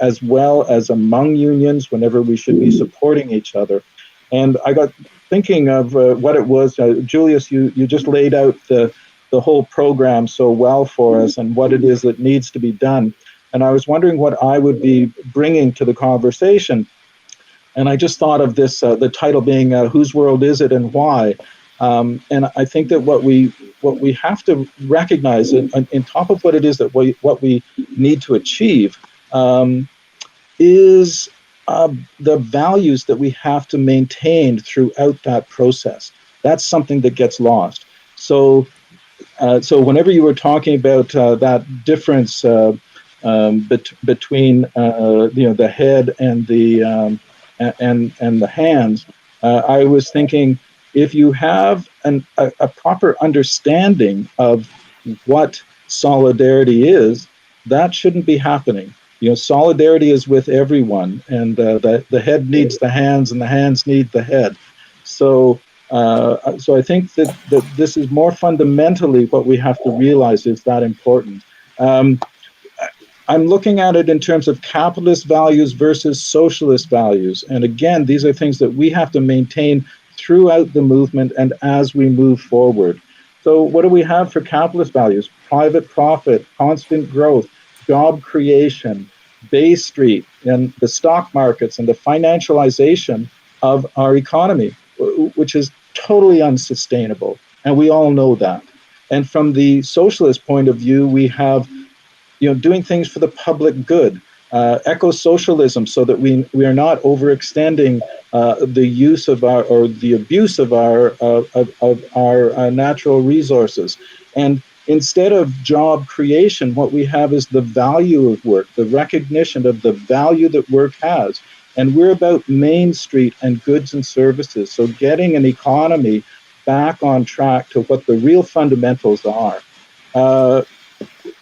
as well as among unions whenever we should be supporting each other. And I got thinking of what it was, Julius, you just laid out the whole program so well for us and what it is that needs to be done. And I was wondering what I would be bringing to the conversation. And I just thought of this, the title being Whose World Is It and Why? And I think that what we have to recognize, on top of what it is that what we need to achieve, is the values that we have to maintain throughout that process. That's something that gets lost. So whenever you were talking about that difference between the head and the hands, I was thinking, if you have a proper understanding of what solidarity is, that shouldn't be happening. Solidarity is with everyone, and the head needs the hands, and the hands need the head. So I think that this is more fundamentally what we have to realize is that important. I'm looking at it in terms of capitalist values versus socialist values. And again, these are things that we have to maintain throughout the movement and as we move forward. So what do we have for capitalist values? Private profit, constant growth, job creation, Bay Street, and the stock markets and the financialization of our economy, which is totally unsustainable. And we all know that. And from the socialist point of view, we have doing things for the public good, eco-socialism, so that we are not overextending the use of our or the abuse of our natural resources. And instead of job creation, what we have is the value of work, the recognition of the value that work has. And we're about Main Street and goods and services. So getting an economy back on track to what the real fundamentals are.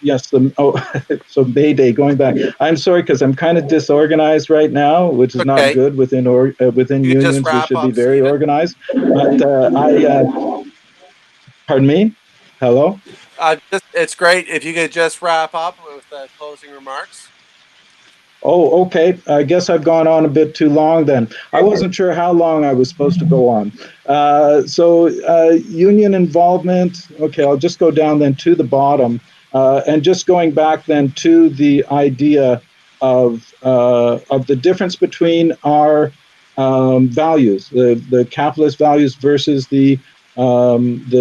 Yes, so May Day, going back. I'm sorry, because I'm kind of disorganized right now, which is not Okay. good within within You can just unions. We wrap should be up, very Stephen. organized. But pardon me? Hello? It's great if you could just wrap up with closing remarks. Oh, okay. I guess I've gone on a bit too long then. I wasn't sure how long I was supposed to go on. Union involvement. Okay, I'll just go down then to the bottom. And just going back then to the idea of the difference between our values, the capitalist values versus the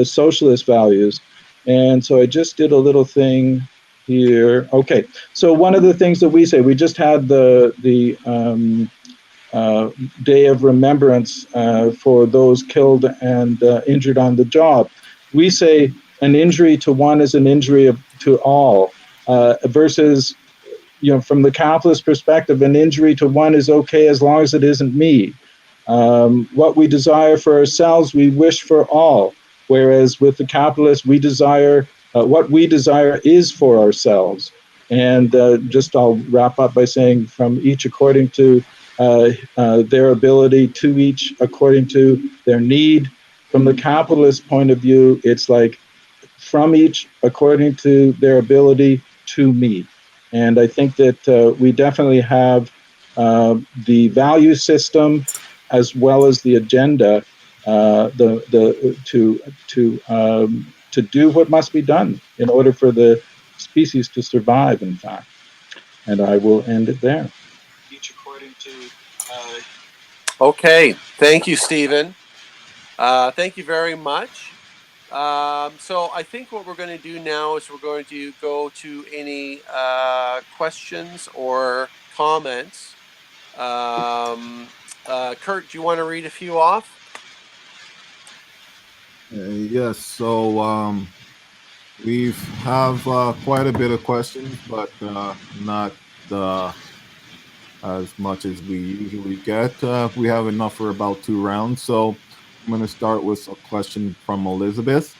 socialist values. And so I just did a little thing here. Okay, so one of the things that we say, we just had the Day of Remembrance for those killed and injured on the job. We say an injury to one is an injury to all, versus, from the capitalist perspective, an injury to one is okay as long as it isn't me. What we desire for ourselves, we wish for all. Whereas with the capitalists, we desire what we desire is for ourselves. And just I'll wrap up by saying, from each according to their ability, to each according to their need. From the capitalist point of view, it's like from each according to their ability to me. And I think that we definitely have the value system as well as the agenda to do what must be done in order for the species to survive, in fact. And I will end it there. Each according to. Okay. Thank you, Stephen. Thank you very much. So I think what we're going to do now is we're going to go to any questions or comments. Kurt, do you want to read a few off? Yes. So we have quite a bit of questions, but not as much as we usually get. We have enough for about 2 rounds. So I'm going to start with a question from Elizabeth.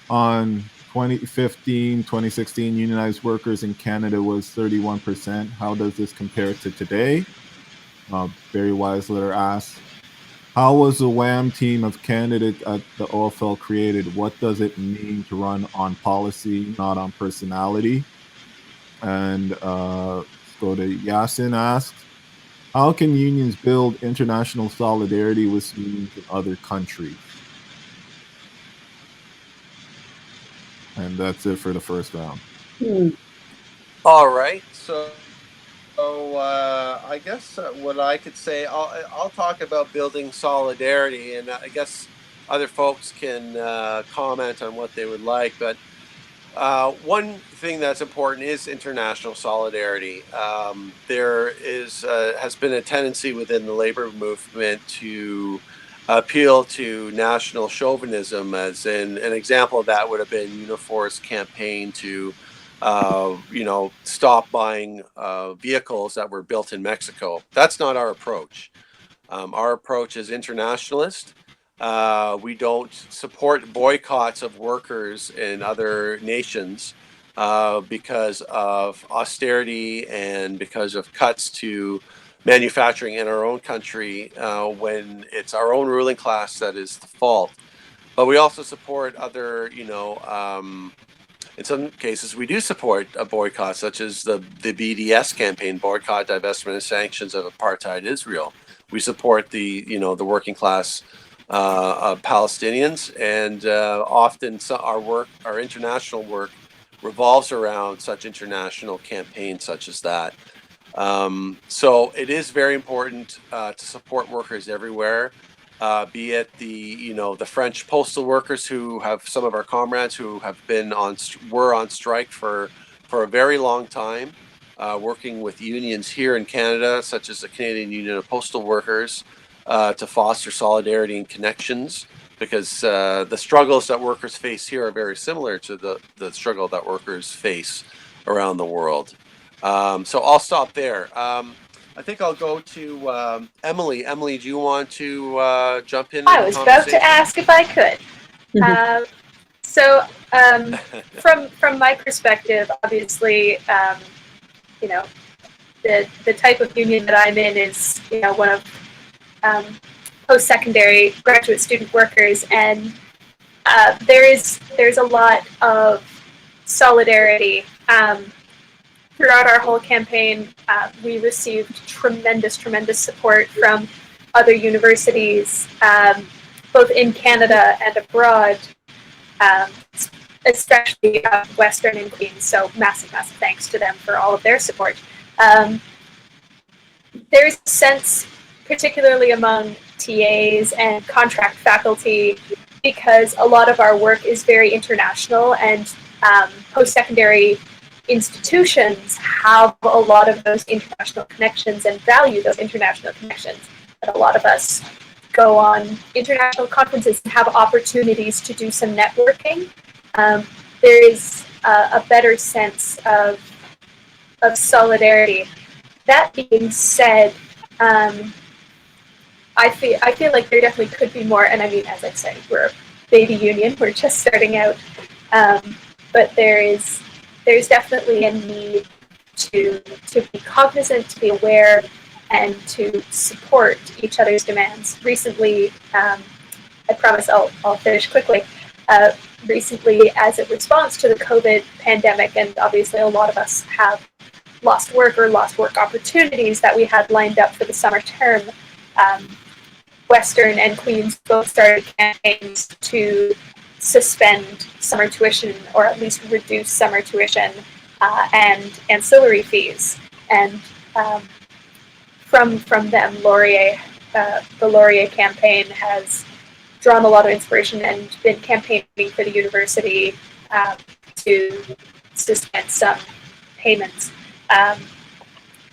On 2015, 2016, unionized workers in Canada was 31%. How does this compare to today? Very Wise Letter asks, how was the WAM team of candidates at the OFL created? What does it mean to run on policy, not on personality? And let's go to Yasin asks, how can unions build international solidarity with unions in other countries? And that's it for the first round. All right. So I guess what I could say, I'll talk about building solidarity, and I guess other folks can comment on what they would like. But one thing that's important is international solidarity. There has been a tendency within the labor movement to appeal to national chauvinism, as in an example of that would have been Unifor's campaign to stop buying vehicles that were built in Mexico. That's not our approach. Our approach is internationalist. We don't support boycotts of workers in other nations because of austerity and because of cuts to manufacturing in our own country when it's our own ruling class that is the fault. But we also support other, in some cases, we do support a boycott, such as the BDS campaign, boycott, divestment, and sanctions of apartheid Israel. We support the working class Palestinians, and often our international work, revolves around such international campaigns such as that. So it is very important to support workers everywhere. Be it the French postal workers, who have some of our comrades who have were on strike for a very long time, working with unions here in Canada, such as the Canadian Union of Postal Workers, to foster solidarity and connections, because the struggles that workers face here are very similar to the struggle that workers face around the world. So I'll stop there. I think I'll go to Emily. Emily, do you want to jump in? I was about to ask if I could. So From my perspective, obviously, you know, the type of union that I'm in is, you know, one of post-secondary graduate student workers, and there's a lot of solidarity. Throughout our whole campaign, we received tremendous support from other universities, both in Canada and abroad, especially Western and Queens. So massive thanks to them for all of their support. There's a sense, particularly among TAs and contract faculty, because a lot of our work is very international, and post-secondary institutions have a lot of those international connections and value those international connections. And a lot of us go on international conferences and have opportunities to do some networking. There is a better sense of solidarity. That being said, I feel like there definitely could be more. And I mean, as I said, we're a baby union. We're just starting out, but there's definitely a need to be cognizant, to be aware, and to support each other's demands. Recently, I promise I'll finish quickly. Recently, as a response to the COVID pandemic, and obviously a lot of us have lost work or lost work opportunities that we had lined up for the summer term, Western and Queens both started campaigns to suspend summer tuition, or at least reduce summer tuition and ancillary fees. And from them, the Laurier campaign has drawn a lot of inspiration and been campaigning for the university to suspend some payments.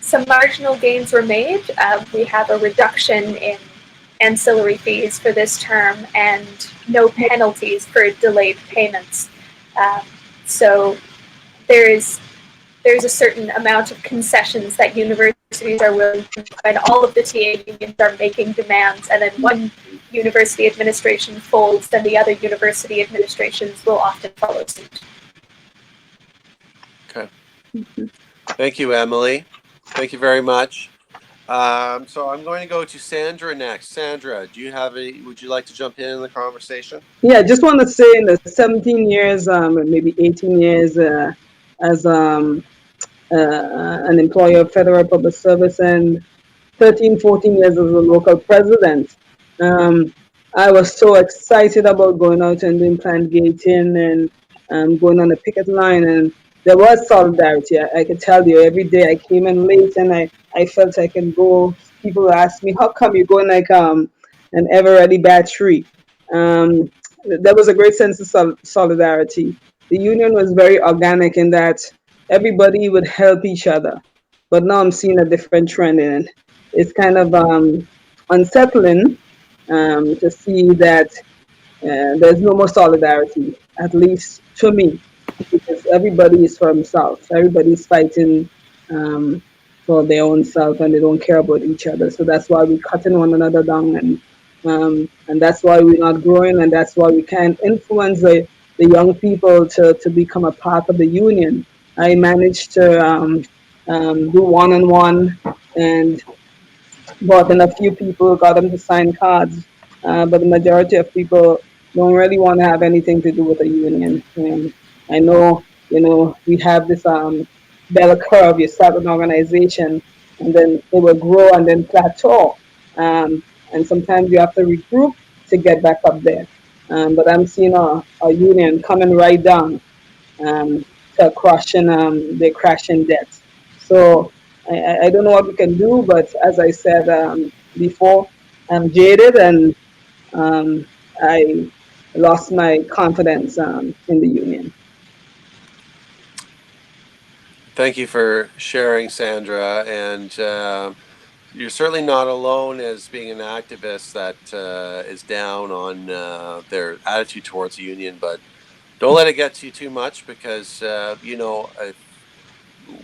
Some marginal gains were made. We have a reduction in ancillary fees for this term and no penalties for delayed payments. So there's a certain amount of concessions that universities are willing to do, and all of the TA unions are making demands, and then one university administration folds, then the other university administrations will often follow suit. Okay. Thank you, Emily. Thank you very much. So I'm going to go to Sandra next. Sandra, would you like to jump in the conversation? Yeah, I just want to say in the 17 years, maybe 18 years as an employee of Federal Public Service, and 13, 14 years as a local president, I was so excited about going out and doing plant gating and going on the picket line, and there was solidarity. I could tell you, every day I came in late and I felt I can go. People asked me, how come you're going like an ever-ready battery? There was a great sense of solidarity. The union was very organic in that everybody would help each other. But now I'm seeing a different trend in it. It's kind of unsettling to see that there's no more solidarity, at least to me, because everybody is for himself. Everybody's fighting for their own self, and they don't care about each other. So that's why we're cutting one another down, and that's why we're not growing, and that's why we can't influence the young people to become a part of the union. I managed to do one-on-one and brought in a few people, got them to sign cards, but the majority of people don't really want to have anything to do with a union. I know, we have this bell curve. You start an organization, and then it will grow and then plateau. And sometimes you have to regroup to get back up there. But I'm seeing a union coming right down to crushing their crashing debt. So I don't know what we can do, but as I said before, I'm jaded, and I lost my confidence in the union. Thank you for sharing, Sandra. And you're certainly not alone as being an activist that is down on their attitude towards the union, but don't let it get to you too much, because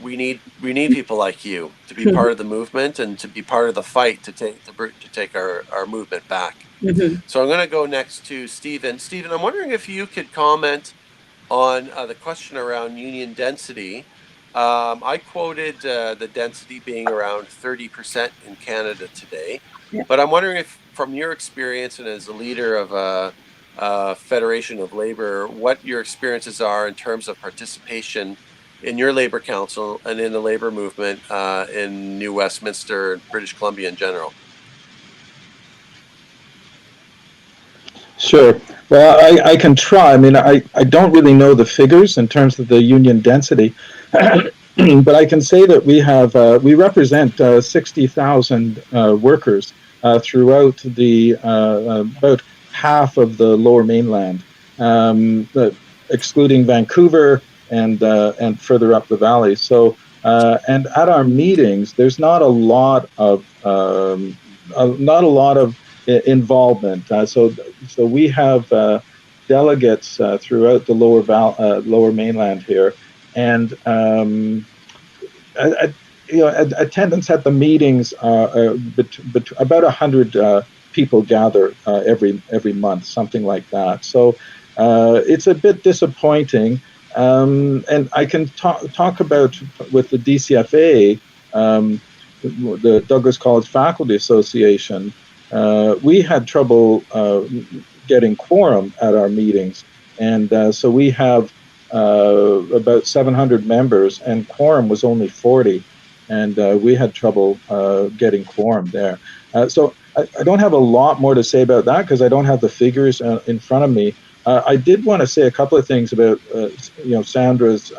we need people like you to be part of the movement and to be part of the fight to take our movement back. Mm-hmm. So I'm going to go next to Stephen. Stephen, I'm wondering if you could comment on the question around union density. I quoted the density being around 30% in Canada today. Yeah. But I'm wondering if, from your experience and as a leader of a Federation of Labor, what your experiences are in terms of participation in your Labor Council and in the labor movement in New Westminster and British Columbia in general. Sure. Well, I can try. I mean, I don't really know the figures in terms of the union density, but I can say that we represent 60,000 workers throughout the about half of the Lower Mainland, excluding Vancouver and further up the valley. So, and at our meetings, there's not a lot of involvement. So we have delegates throughout the lower mainland here, and attendance at the meetings about 100 people gather every month, something like that. So it's a bit disappointing. And I can talk about with the DCFA, the Douglas College Faculty Association. We had trouble getting quorum at our meetings, and so we have about 700 members, and quorum was only 40, and we had trouble getting quorum there. So I don't have a lot more to say about that because I don't have the figures in front of me. I did want to say a couple of things about Sandra's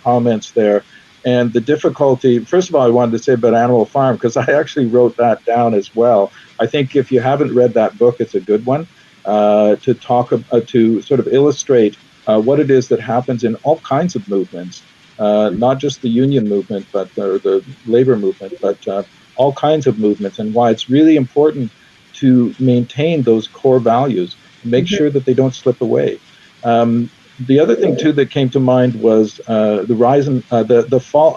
comments there. And the difficulty, first of all, I wanted to say about Animal Farm, because I actually wrote that down as well. I think if you haven't read that book, it's a good one to sort of illustrate what it is that happens in all kinds of movements, not just the union movement, but the labor movement, but all kinds of movements, and why it's really important to maintain those core values and make sure that they don't slip away. The other thing too that came to mind was the rise and the fall,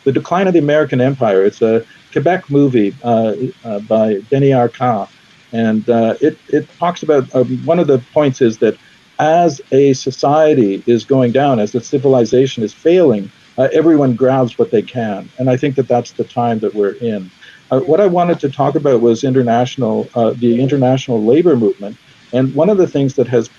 the decline of the American Empire. It's a Quebec movie by Denis Arcand, and it talks about one of the points is that as a society is going down, as the civilization is failing, everyone grabs what they can, and I think that that's the time that we're in. What I wanted to talk about was the international labor movement, and one of the things that has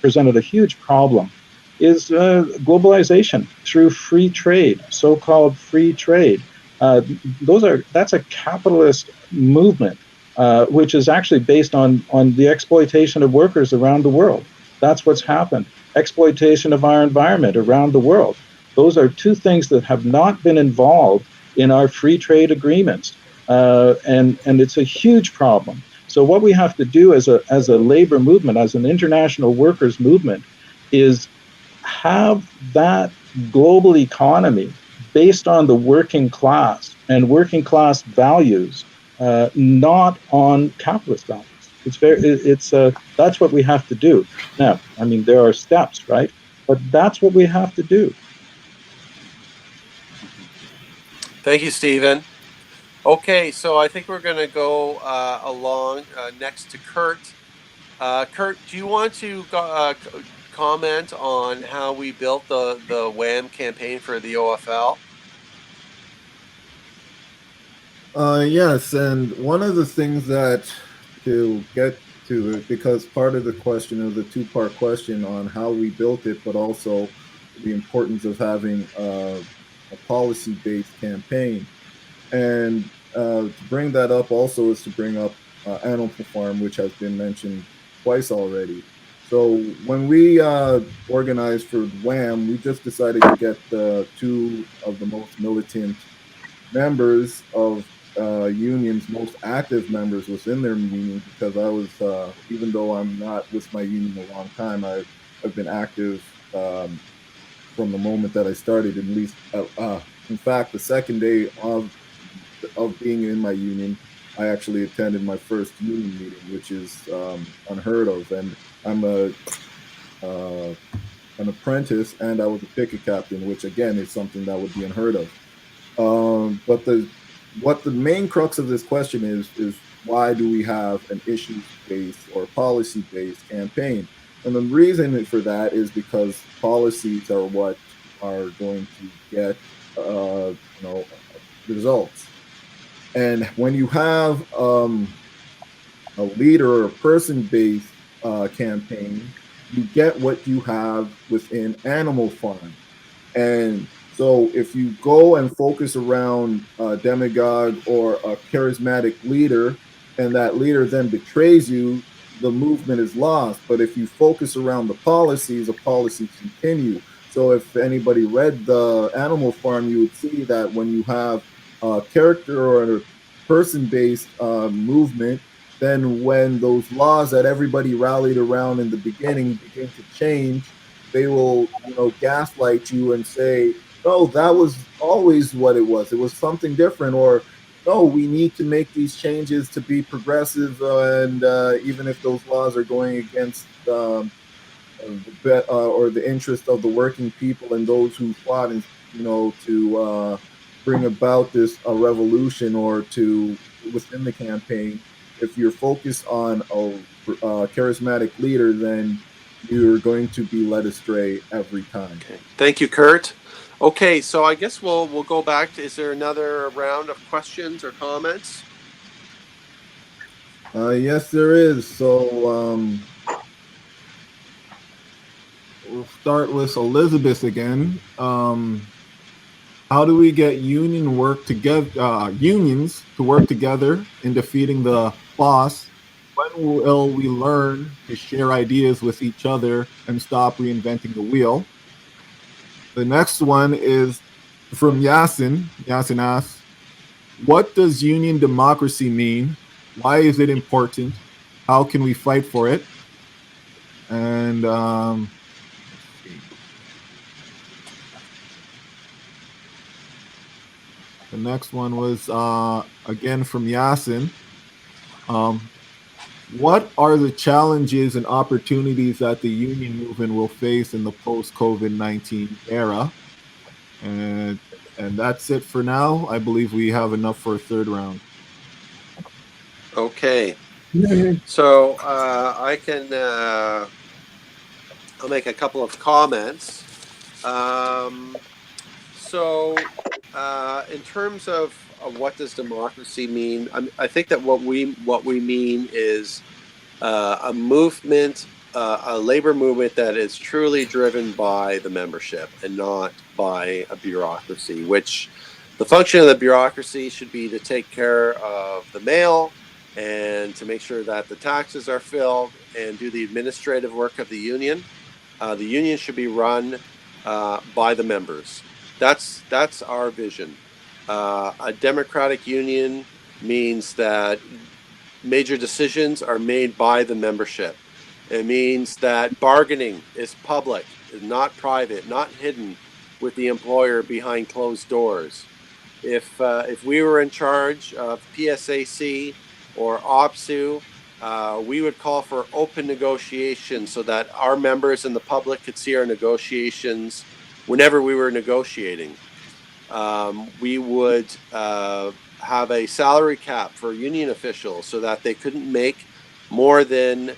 presented a huge problem is globalization through free trade, so-called free trade. That's a capitalist movement, which is actually based on the exploitation of workers around the world. That's what's happened. Exploitation of our environment around the world. Those are two things that have not been involved in our free trade agreements, and it's a huge problem. So what we have to do as a labor movement, as an international workers movement, is have that global economy based on the working class and working class values, not on capitalist values. That's what we have to do. Now, I mean, there are steps, right? But that's what we have to do. Thank you, Stephen. Okay, so I think we're going to go along next to Kurt. Kurt, do you want to comment on how we built the WAM campaign for the OFL? Yes, and one of the things that to get to it, because part of the question is a two-part question on how we built it, but also the importance of having a policy-based campaign. And to bring that up also is to bring up Animal Farm, which has been mentioned twice already. So when we organized for WAM, we just decided to get two of the most militant members of unions, most active members within their union, because I was, even though I'm not with my union a long time, I've been active from the moment that I started, at least. In fact, the second day of being in my union, I actually attended my first union meeting, which is unheard of. And I'm an apprentice, and I was a picket captain, which again is something that would be unheard of. But what the main crux of this question is why do we have an issues-based or policy-based campaign? And the reason for that is because policies are what are going to get, results. And when you have a leader or a person-based campaign, you get what you have within Animal Farm. And so if you go and focus around a demagogue or a charismatic leader, and that leader then betrays you, the movement is lost. But if you focus around the policies continue. So if anybody read the Animal Farm, you would see that when you have a character or a person-based movement, then when those laws that everybody rallied around in the beginning begin to change, they will, gaslight you and say, no, that was always what it was. It was something different. Or, no, we need to make these changes to be progressive. And even if those laws are going against or the interest of the working people and those who fought, and to bring about this a revolution or to within the campaign. If you're focused on a charismatic leader, then you're going to be led astray every time. Okay. Thank you, Kurt. Okay, so I guess we'll go back to, is there another round of questions or comments? Yes, there is. So we'll start with Elizabeth again. How do we get unions to work together in defeating the boss? When will we learn to share ideas with each other and stop reinventing the wheel? The next one is from Yasin. Yasin asks, what does union democracy mean? Why is it important? How can we fight for it? And let's see. The next one was again from Yasin. What are the challenges and opportunities that the union movement will face in the post-COVID-19 era? And that's it for now. I believe we have enough for a third round. Okay. So I can I'll make a couple of comments. In terms of what does democracy mean, I think that what we mean is a movement, a labor movement that is truly driven by the membership and not by a bureaucracy, which the function of the bureaucracy should be to take care of the mail and to make sure that the taxes are filled and do the administrative work of the union. The union should be run by the members. That's our vision. A democratic union means that major decisions are made by the membership. It means that bargaining is public, not private, not hidden with the employer behind closed doors. If we were in charge of PSAC or OPSU, we would call for open negotiations so that our members and the public could see our negotiations whenever we were negotiating. We would have a salary cap for union officials so that they couldn't make more than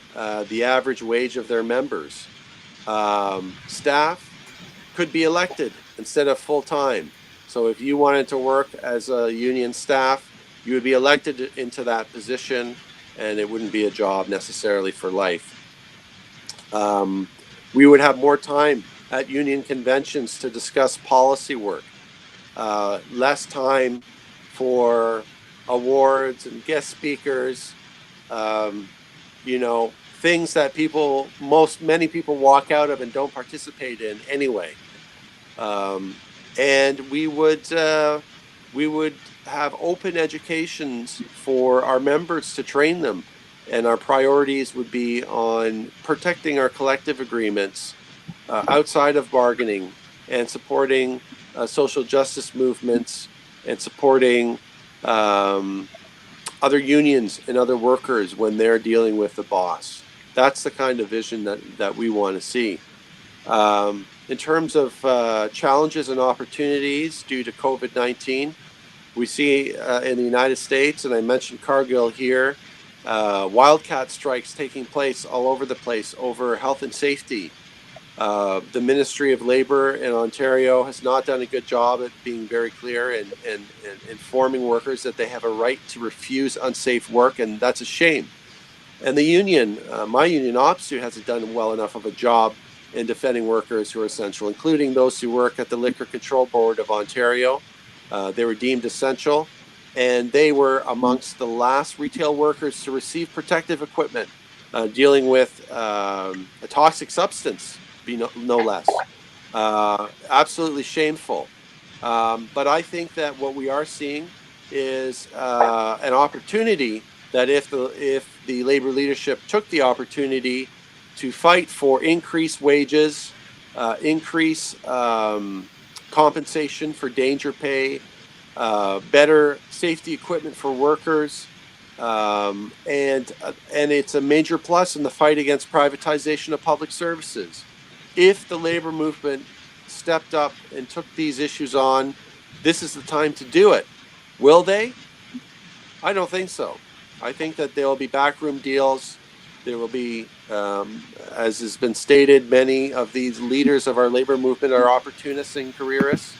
the average wage of their members. Staff could be elected instead of full-time. So if you wanted to work as a union staff, you would be elected into that position, and it wouldn't be a job necessarily for life. We would have more time at union conventions to discuss policy work, less time for awards and guest speakers, things that many people walk out of and don't participate in anyway. And we would have open educations for our members to train them, and our priorities would be on protecting our collective agreements outside of bargaining and supporting social justice movements and supporting other unions and other workers when they're dealing with the boss. That's the kind of vision that we want to see. In terms of challenges and opportunities due to COVID-19, we see in the United States, and I mentioned Cargill here, wildcat strikes taking place all over the place over health and safety. The Ministry of Labour in Ontario has not done a good job at being very clear and informing workers that they have a right to refuse unsafe work, and that's a shame. And the union, my union, OPSU, hasn't done well enough of a job in defending workers who are essential, including those who work at the Liquor Control Board of Ontario. They were deemed essential, and they were amongst the last retail workers to receive protective equipment dealing with a toxic substance, no less. Absolutely shameful. But I think that what we are seeing is an opportunity that if the labor leadership took the opportunity to fight for increased wages, increase compensation for danger pay, better safety equipment for workers, and it's a major plus in the fight against privatization of public services. If the labor movement stepped up and took these issues on, this is the time to do it. Will they? I don't think so. I think that there will be backroom deals. There will be, as has been stated, many of these leaders of our labor movement are opportunists and careerists.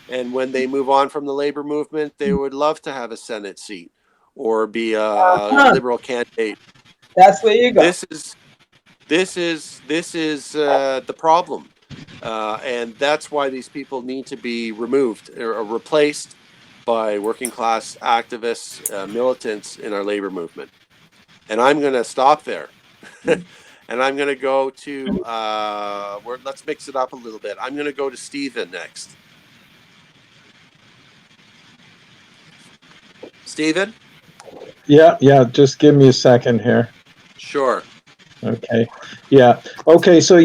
And when they move on from the labor movement, they would love to have a Senate seat or be a liberal candidate. That's where you go. This is the problem, and that's why these people need to be removed or replaced by working class activists, militants in our labor movement. And I'm going to stop there, and I'm going to go to let's mix it up a little bit. I'm going to go to Stephen next. Stephen? Yeah, just give me a second here. Sure. Okay. Yeah. Okay. So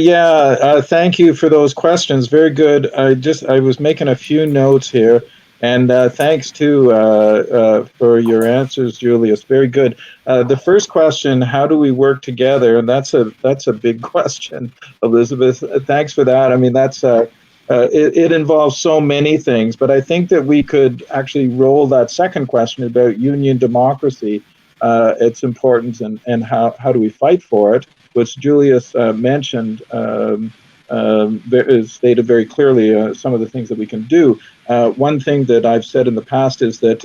thank you for those questions. Very good. I was making a few notes here, and thanks for your answers, Julius. Very good. The first question: how do we work together? And that's a big question, Elizabeth. Thanks for that. I mean, it involves so many things, but I think that we could actually roll that second question about union democracy. Its importance and how do we fight for it, which Julius mentioned, is stated very clearly some of the things that we can do. One thing that I've said in the past is that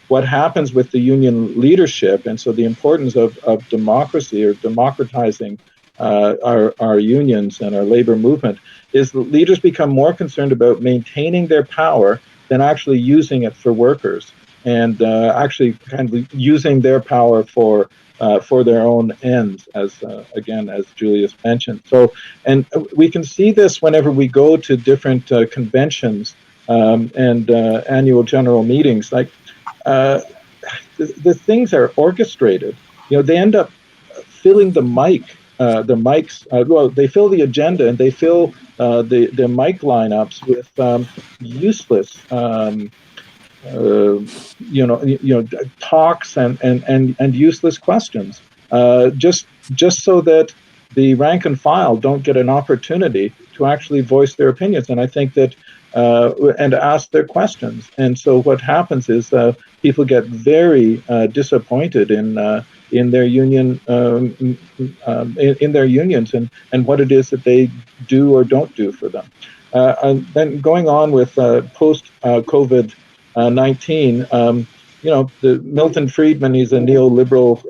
what happens with the union leadership, and so the importance of democracy or democratizing our unions and our labor movement, is that leaders become more concerned about maintaining their power than actually using it for workers. And actually kind of using their power for their own ends, as Julius mentioned. So, and we can see this whenever we go to different conventions and annual general meetings. Like the things are orchestrated. They end up filling the mics. They fill the agenda and they fill the mic lineups with useless. Talks and useless questions, just so that the rank and file don't get an opportunity to actually voice their opinions. And I think that and ask their questions. And so what happens is people get very disappointed in their union, in their unions, and what it is that they do or don't do for them. And then going on with post-COVID. 19, the Milton Friedman, he's a neoliberal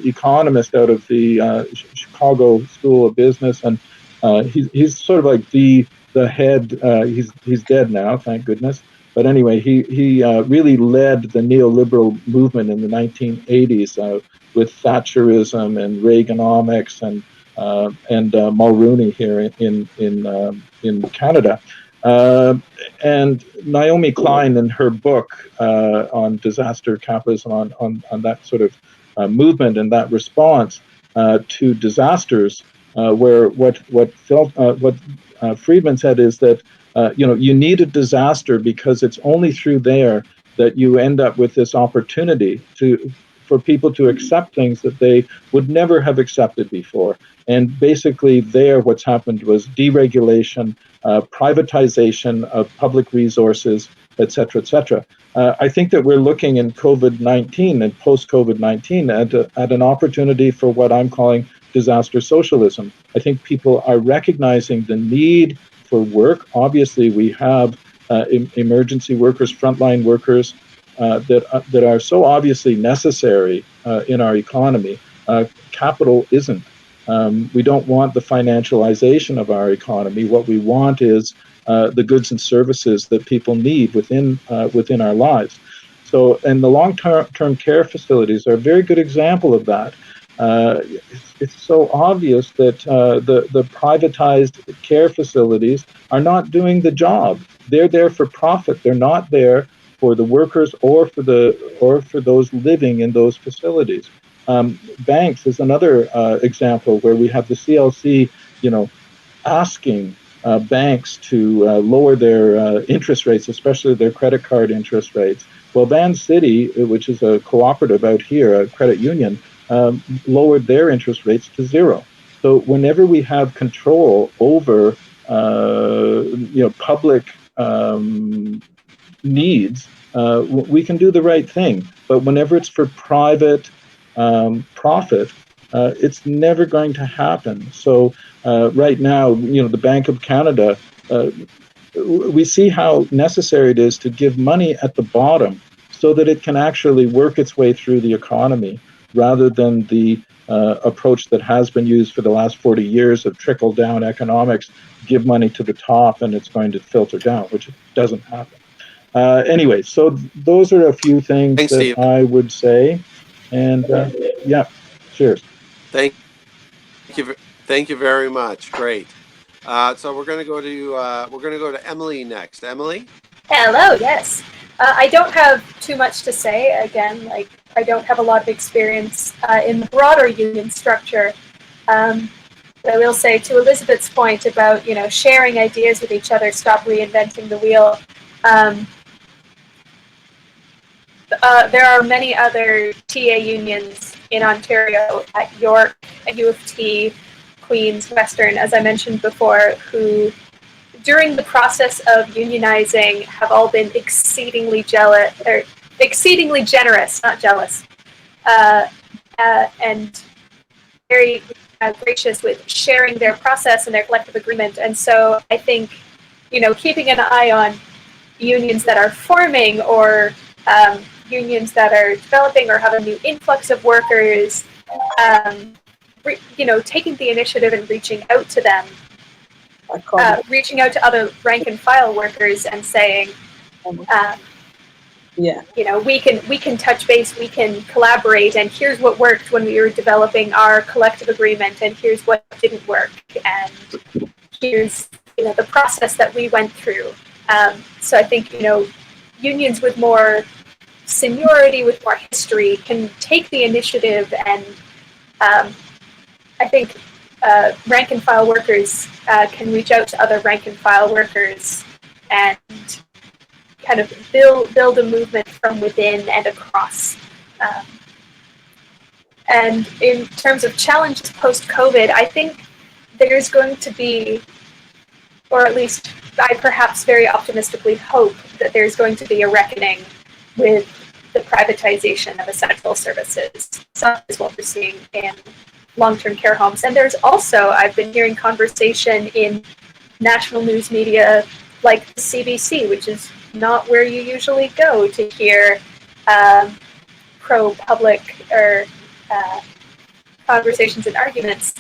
economist out of the Chicago School of Business, and he's sort of like the head. He's dead now, thank goodness. But anyway, he really led the neoliberal movement in the 1980s with Thatcherism and Reaganomics and Mulrooney here in Canada. And Naomi Klein, in her book on disaster capitalism, on that sort of movement and that response to disasters, where what Friedman said is that you need a disaster because it's only through there that you end up with this opportunity for people to accept things that they would never have accepted before. And basically there what's happened was deregulation, privatization of public resources, et cetera, et cetera. I think that we're looking in COVID-19 and post-COVID-19 at an opportunity for what I'm calling disaster socialism. I think people are recognizing the need for work. Obviously, we have emergency workers, frontline workers that are so obviously necessary in our economy. Capital isn't. We don't want the financialization of our economy. What we want is the goods and services that people need within our lives. So, and the long-term care facilities are a very good example of that. It's so obvious that the privatized care facilities are not doing the job. They're there for profit. They're not there for the workers or for those living in those facilities. Banks is another example where we have the CLC, asking banks to lower their interest rates, especially their credit card interest rates. Well, Van City, which is a cooperative out here, a credit union, lowered their interest rates to 0. So whenever we have control over public needs, we can do the right thing. But whenever it's for private profit, it's never going to happen. So right now, the Bank of Canada, we see how necessary it is to give money at the bottom so that it can actually work its way through the economy, rather than the approach that has been used for the last 40 years of trickle-down economics, give money to the top and it's going to filter down, which doesn't happen. Anyway, so those are a few things Thanks, that Steve. I would say. And yeah, cheers. Thank you very much. Great. So we're going to go to Emily next. Emily. Hello. Yes. I don't have too much to say. Again, I don't have a lot of experience in the broader union structure. I will say, to Elizabeth's point about sharing ideas with each other, stop reinventing the wheel. There are many other TA unions in Ontario, at York, at U of T, Queen's, Western, as I mentioned before, who, during the process of unionizing, have all been exceedingly generous, not jealous, and very gracious with sharing their process and their collective agreement. And so I think, keeping an eye on unions that are forming, or unions that are developing or have a new influx of workers, taking the initiative and reaching out to them, reaching out to other rank and file workers and saying, we can touch base, we can collaborate, and here's what worked when we were developing our collective agreement, and here's what didn't work, and here's the process that we went through. So I think unions with more seniority, with more history, can take the initiative, and I think rank and file workers can reach out to other rank and file workers and kind of build a movement from within and across. And in terms of challenges post-COVID, I think there's going to be, or at least I perhaps very optimistically hope that there's going to be a reckoning with the privatization of essential services. Some is what we're seeing in long-term care homes. And there's also, I've been hearing conversation in national news media like the CBC, which is not where you usually go to hear pro-public or conversations and arguments.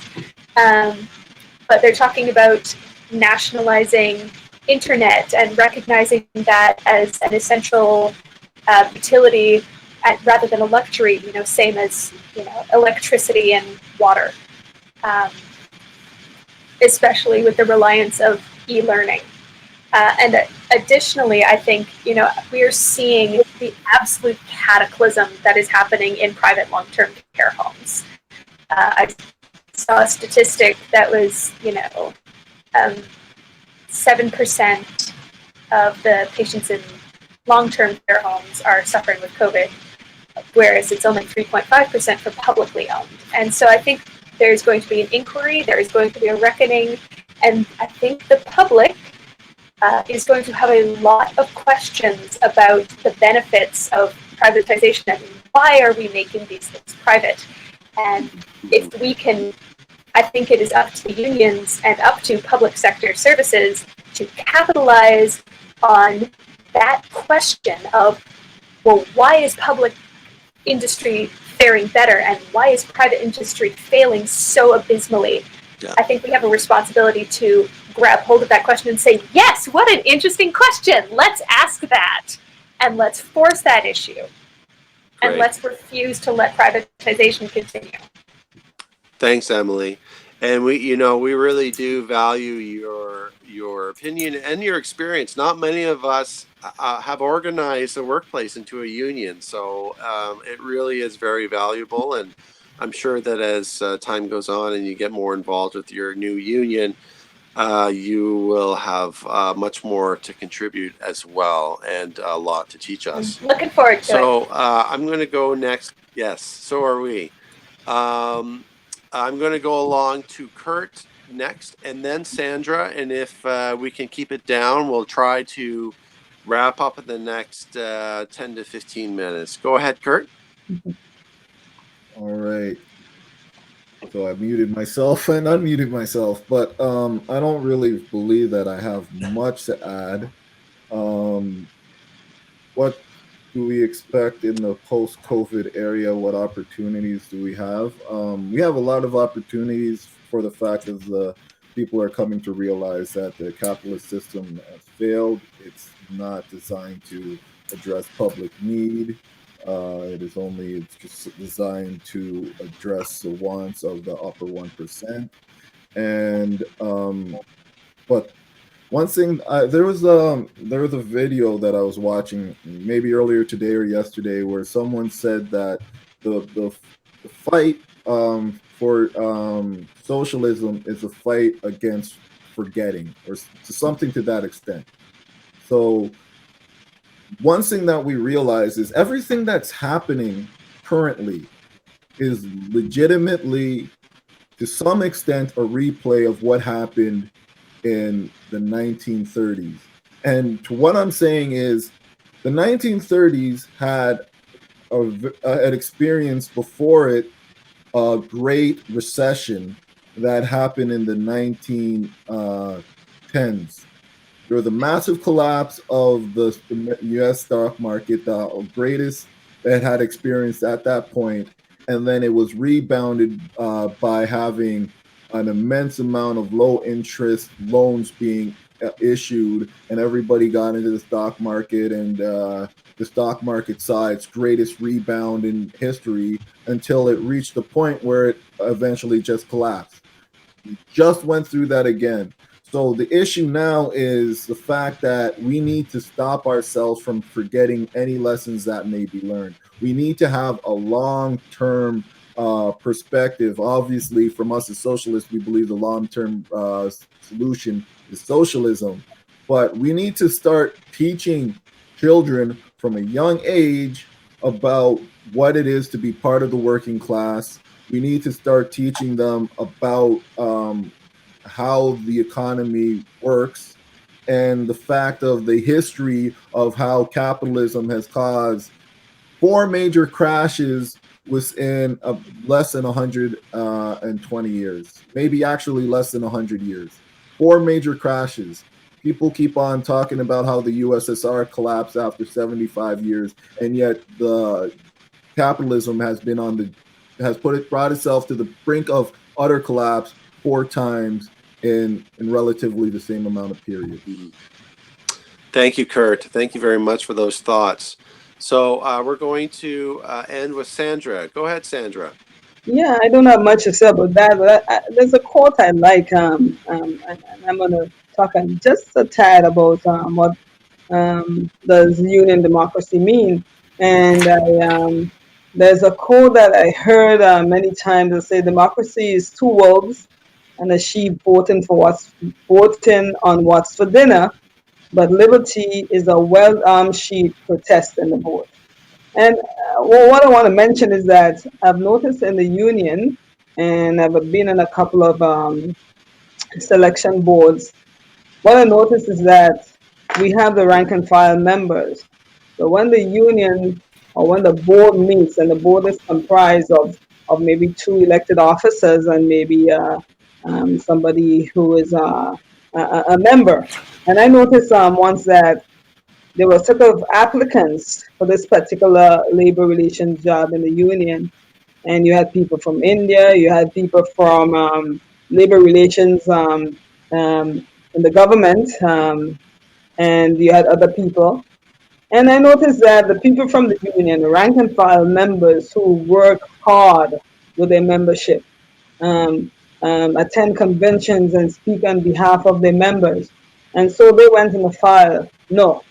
But they're talking about nationalizing internet and recognizing that as an essential utility rather than a luxury, same as electricity and water, especially with the reliance of e-learning. And additionally, I think we are seeing the absolute cataclysm that is happening in private long-term care homes. I saw a statistic that was 7% of the patients in long-term care homes are suffering with COVID, whereas it's only 3.5% for publicly owned. And so I think there's going to be an inquiry, there is going to be a reckoning, and I think the public is going to have a lot of questions about the benefits of privatization and why are we making these things private. And if we can, I think it is up to the unions and up to public sector services to capitalize on that question of, well, why is public industry faring better and why is private industry failing so abysmally? Yeah. I think we have a responsibility to grab hold of that question and say, yes, what an interesting question. Let's ask that. And let's force that issue. Great. And let's refuse to let privatization continue. Thanks, Emily. And we really do value your opinion and your experience. Not many of us have organized a workplace into a union, so it really is very valuable. And I'm sure that as time goes on and you get more involved with your new union, you will have much more to contribute as well, and a lot to teach us. I'm looking forward to it. So I'm going to go next. Yes, so are we. I'm going to go along to Kurt next, and then Sandra. And if we can keep it down, we'll try to wrap up in the next 10 to 15 minutes. Go ahead, Kurt. All right. So I muted myself and unmuted myself, but I don't really believe that I have much to add. What do we expect in the post-COVID area? What opportunities do we have? We have a lot of opportunities for the fact that the people are coming to realize that the capitalist system has failed. It's not designed to address public need. It's just designed to address the wants of the upper 1%. And but one thing, there was a video that I was watching maybe earlier today or yesterday where someone said that the fight for socialism is a fight against forgetting, or to something to that extent. So one thing that we realize is everything that's happening currently is legitimately, to some extent, a replay of what happened in the 1930s. And to what I'm saying is the 1930s had an experience before it a great recession that happened in the 1910s. There was a massive collapse of the U.S. stock market, the greatest that had experienced at that point, and then it was rebounded by having an immense amount of low interest loans being issued, and everybody got into the stock market, and the stock market saw its greatest rebound in history until it reached the point where it eventually just collapsed. We just went through that again. So the issue now is the fact that we need to stop ourselves from forgetting any lessons that may be learned. We need to have a long-term perspective. Obviously, from us as socialists, we believe the long-term solution is socialism. But we need to start teaching children from a young age about what it is to be part of the working class. We need to start teaching them about how the economy works and the fact of the history of how capitalism has caused 4 major crashes within less than 120 years, maybe actually less than 100 years. 4 major crashes. People keep on talking about how the USSR collapsed after 75 years, and yet the capitalism has been brought itself to the brink of utter collapse 4 times in relatively the same amount of period. Thank you, Kurt. Thank you very much for those thoughts. So we're going to end with Sandra. Go ahead, Sandra. Yeah, I don't have much to say about that, but there's a quote I like, and I'm going to talk just a tad about what does union democracy mean. And there's a quote that I heard many times that say democracy is 2 wolves and a sheep voting on what's for dinner, but liberty is a well-armed sheep protesting the vote. And what I want to mention is that I've noticed in the union, and I've been in a couple of selection boards, what I noticed is that we have the rank and file members. So when the union or when the board meets, and the board is comprised of maybe 2 elected officers and maybe somebody who is a member. And I noticed once that there were sort of applicants for this particular labor relations job in the union. And you had people from India, you had people from labor relations in the government, and you had other people. And I noticed that the people from the union, the rank and file members who work hard with their membership, um, attend conventions and speak on behalf of their members. And so they went in the file, no.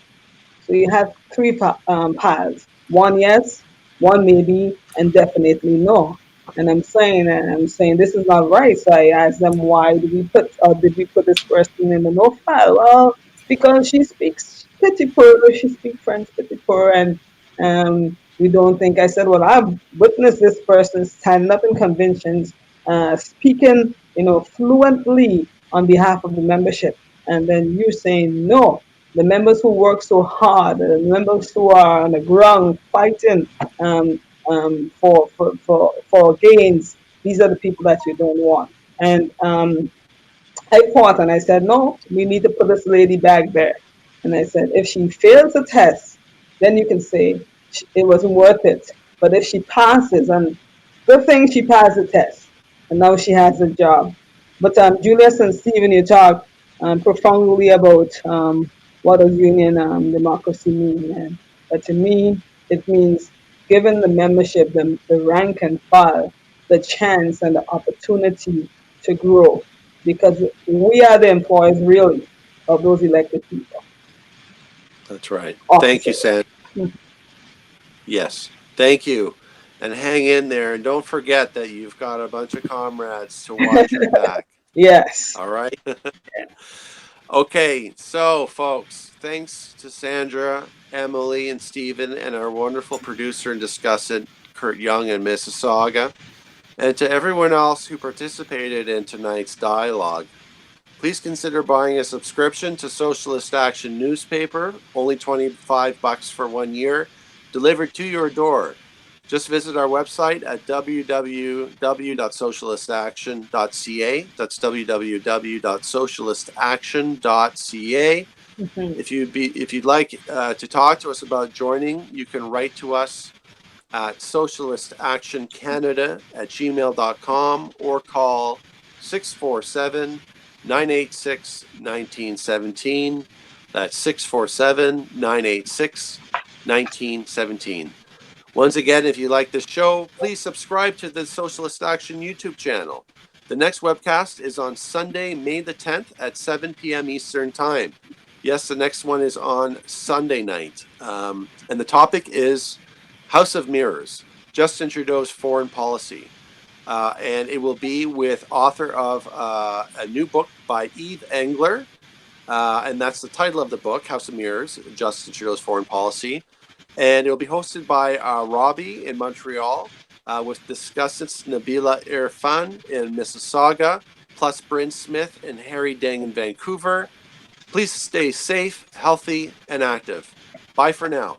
So you have 3 piles, 1 yes, 1 maybe, and definitely no. And I'm saying this is not right. So I asked them, why did we put this person in the no file? Well, because she speaks pretty poor, she speaks French pretty poor, and we don't think. I said, well, I've witnessed this person stand up in conventions, speaking, fluently on behalf of the membership, and then you saying no. The members who work so hard, the members who are on the ground fighting for gains, these are the people that you don't want. And I fought and I said, no, we need to put this lady back there. And I said, if she fails the test, then you can say it wasn't worth it. But if she passes, and good thing she passed the test, and now she has a job. But Julius and Stephen, you talk profoundly about what does union democracy mean. But to me, it means giving the membership, the rank and file, the chance and the opportunity to grow, because we are the employees, really, of those elected people. That's right. Officers. Thank you, Sandra. Yes, thank you. And hang in there. And don't forget that you've got a bunch of comrades to watch your back. Yes. All right. Okay, so folks, thanks to Sandra, Emily, and Stephen, and our wonderful producer and discussant, Kurt Young in Mississauga, and to everyone else who participated in tonight's dialogue. Please consider buying a subscription to Socialist Action newspaper, only $25 for 1 year, delivered to your door. Just visit our website at www.socialistaction.ca. That's www.socialistaction.ca. If you'd like to talk to us about joining, you can write to us at socialistactioncanada@gmail.com or call 647-986-1917. That's 647-986-1917. Once again, if you like this show, please subscribe to the Socialist Action YouTube channel. The next webcast is on Sunday, May the 10th at 7 p.m. Eastern Time. Yes, the next one is on Sunday night. And the topic is House of Mirrors, Justin Trudeau's foreign policy. And it will be with author of a new book by Eve Engler. And that's the title of the book, House of Mirrors, Justin Trudeau's foreign policy. And it will be hosted by Robbie in Montreal, with discussants Nabila Irfan in Mississauga, plus Bryn Smith and Harry Deng in Vancouver. Please stay safe, healthy, and active. Bye for now.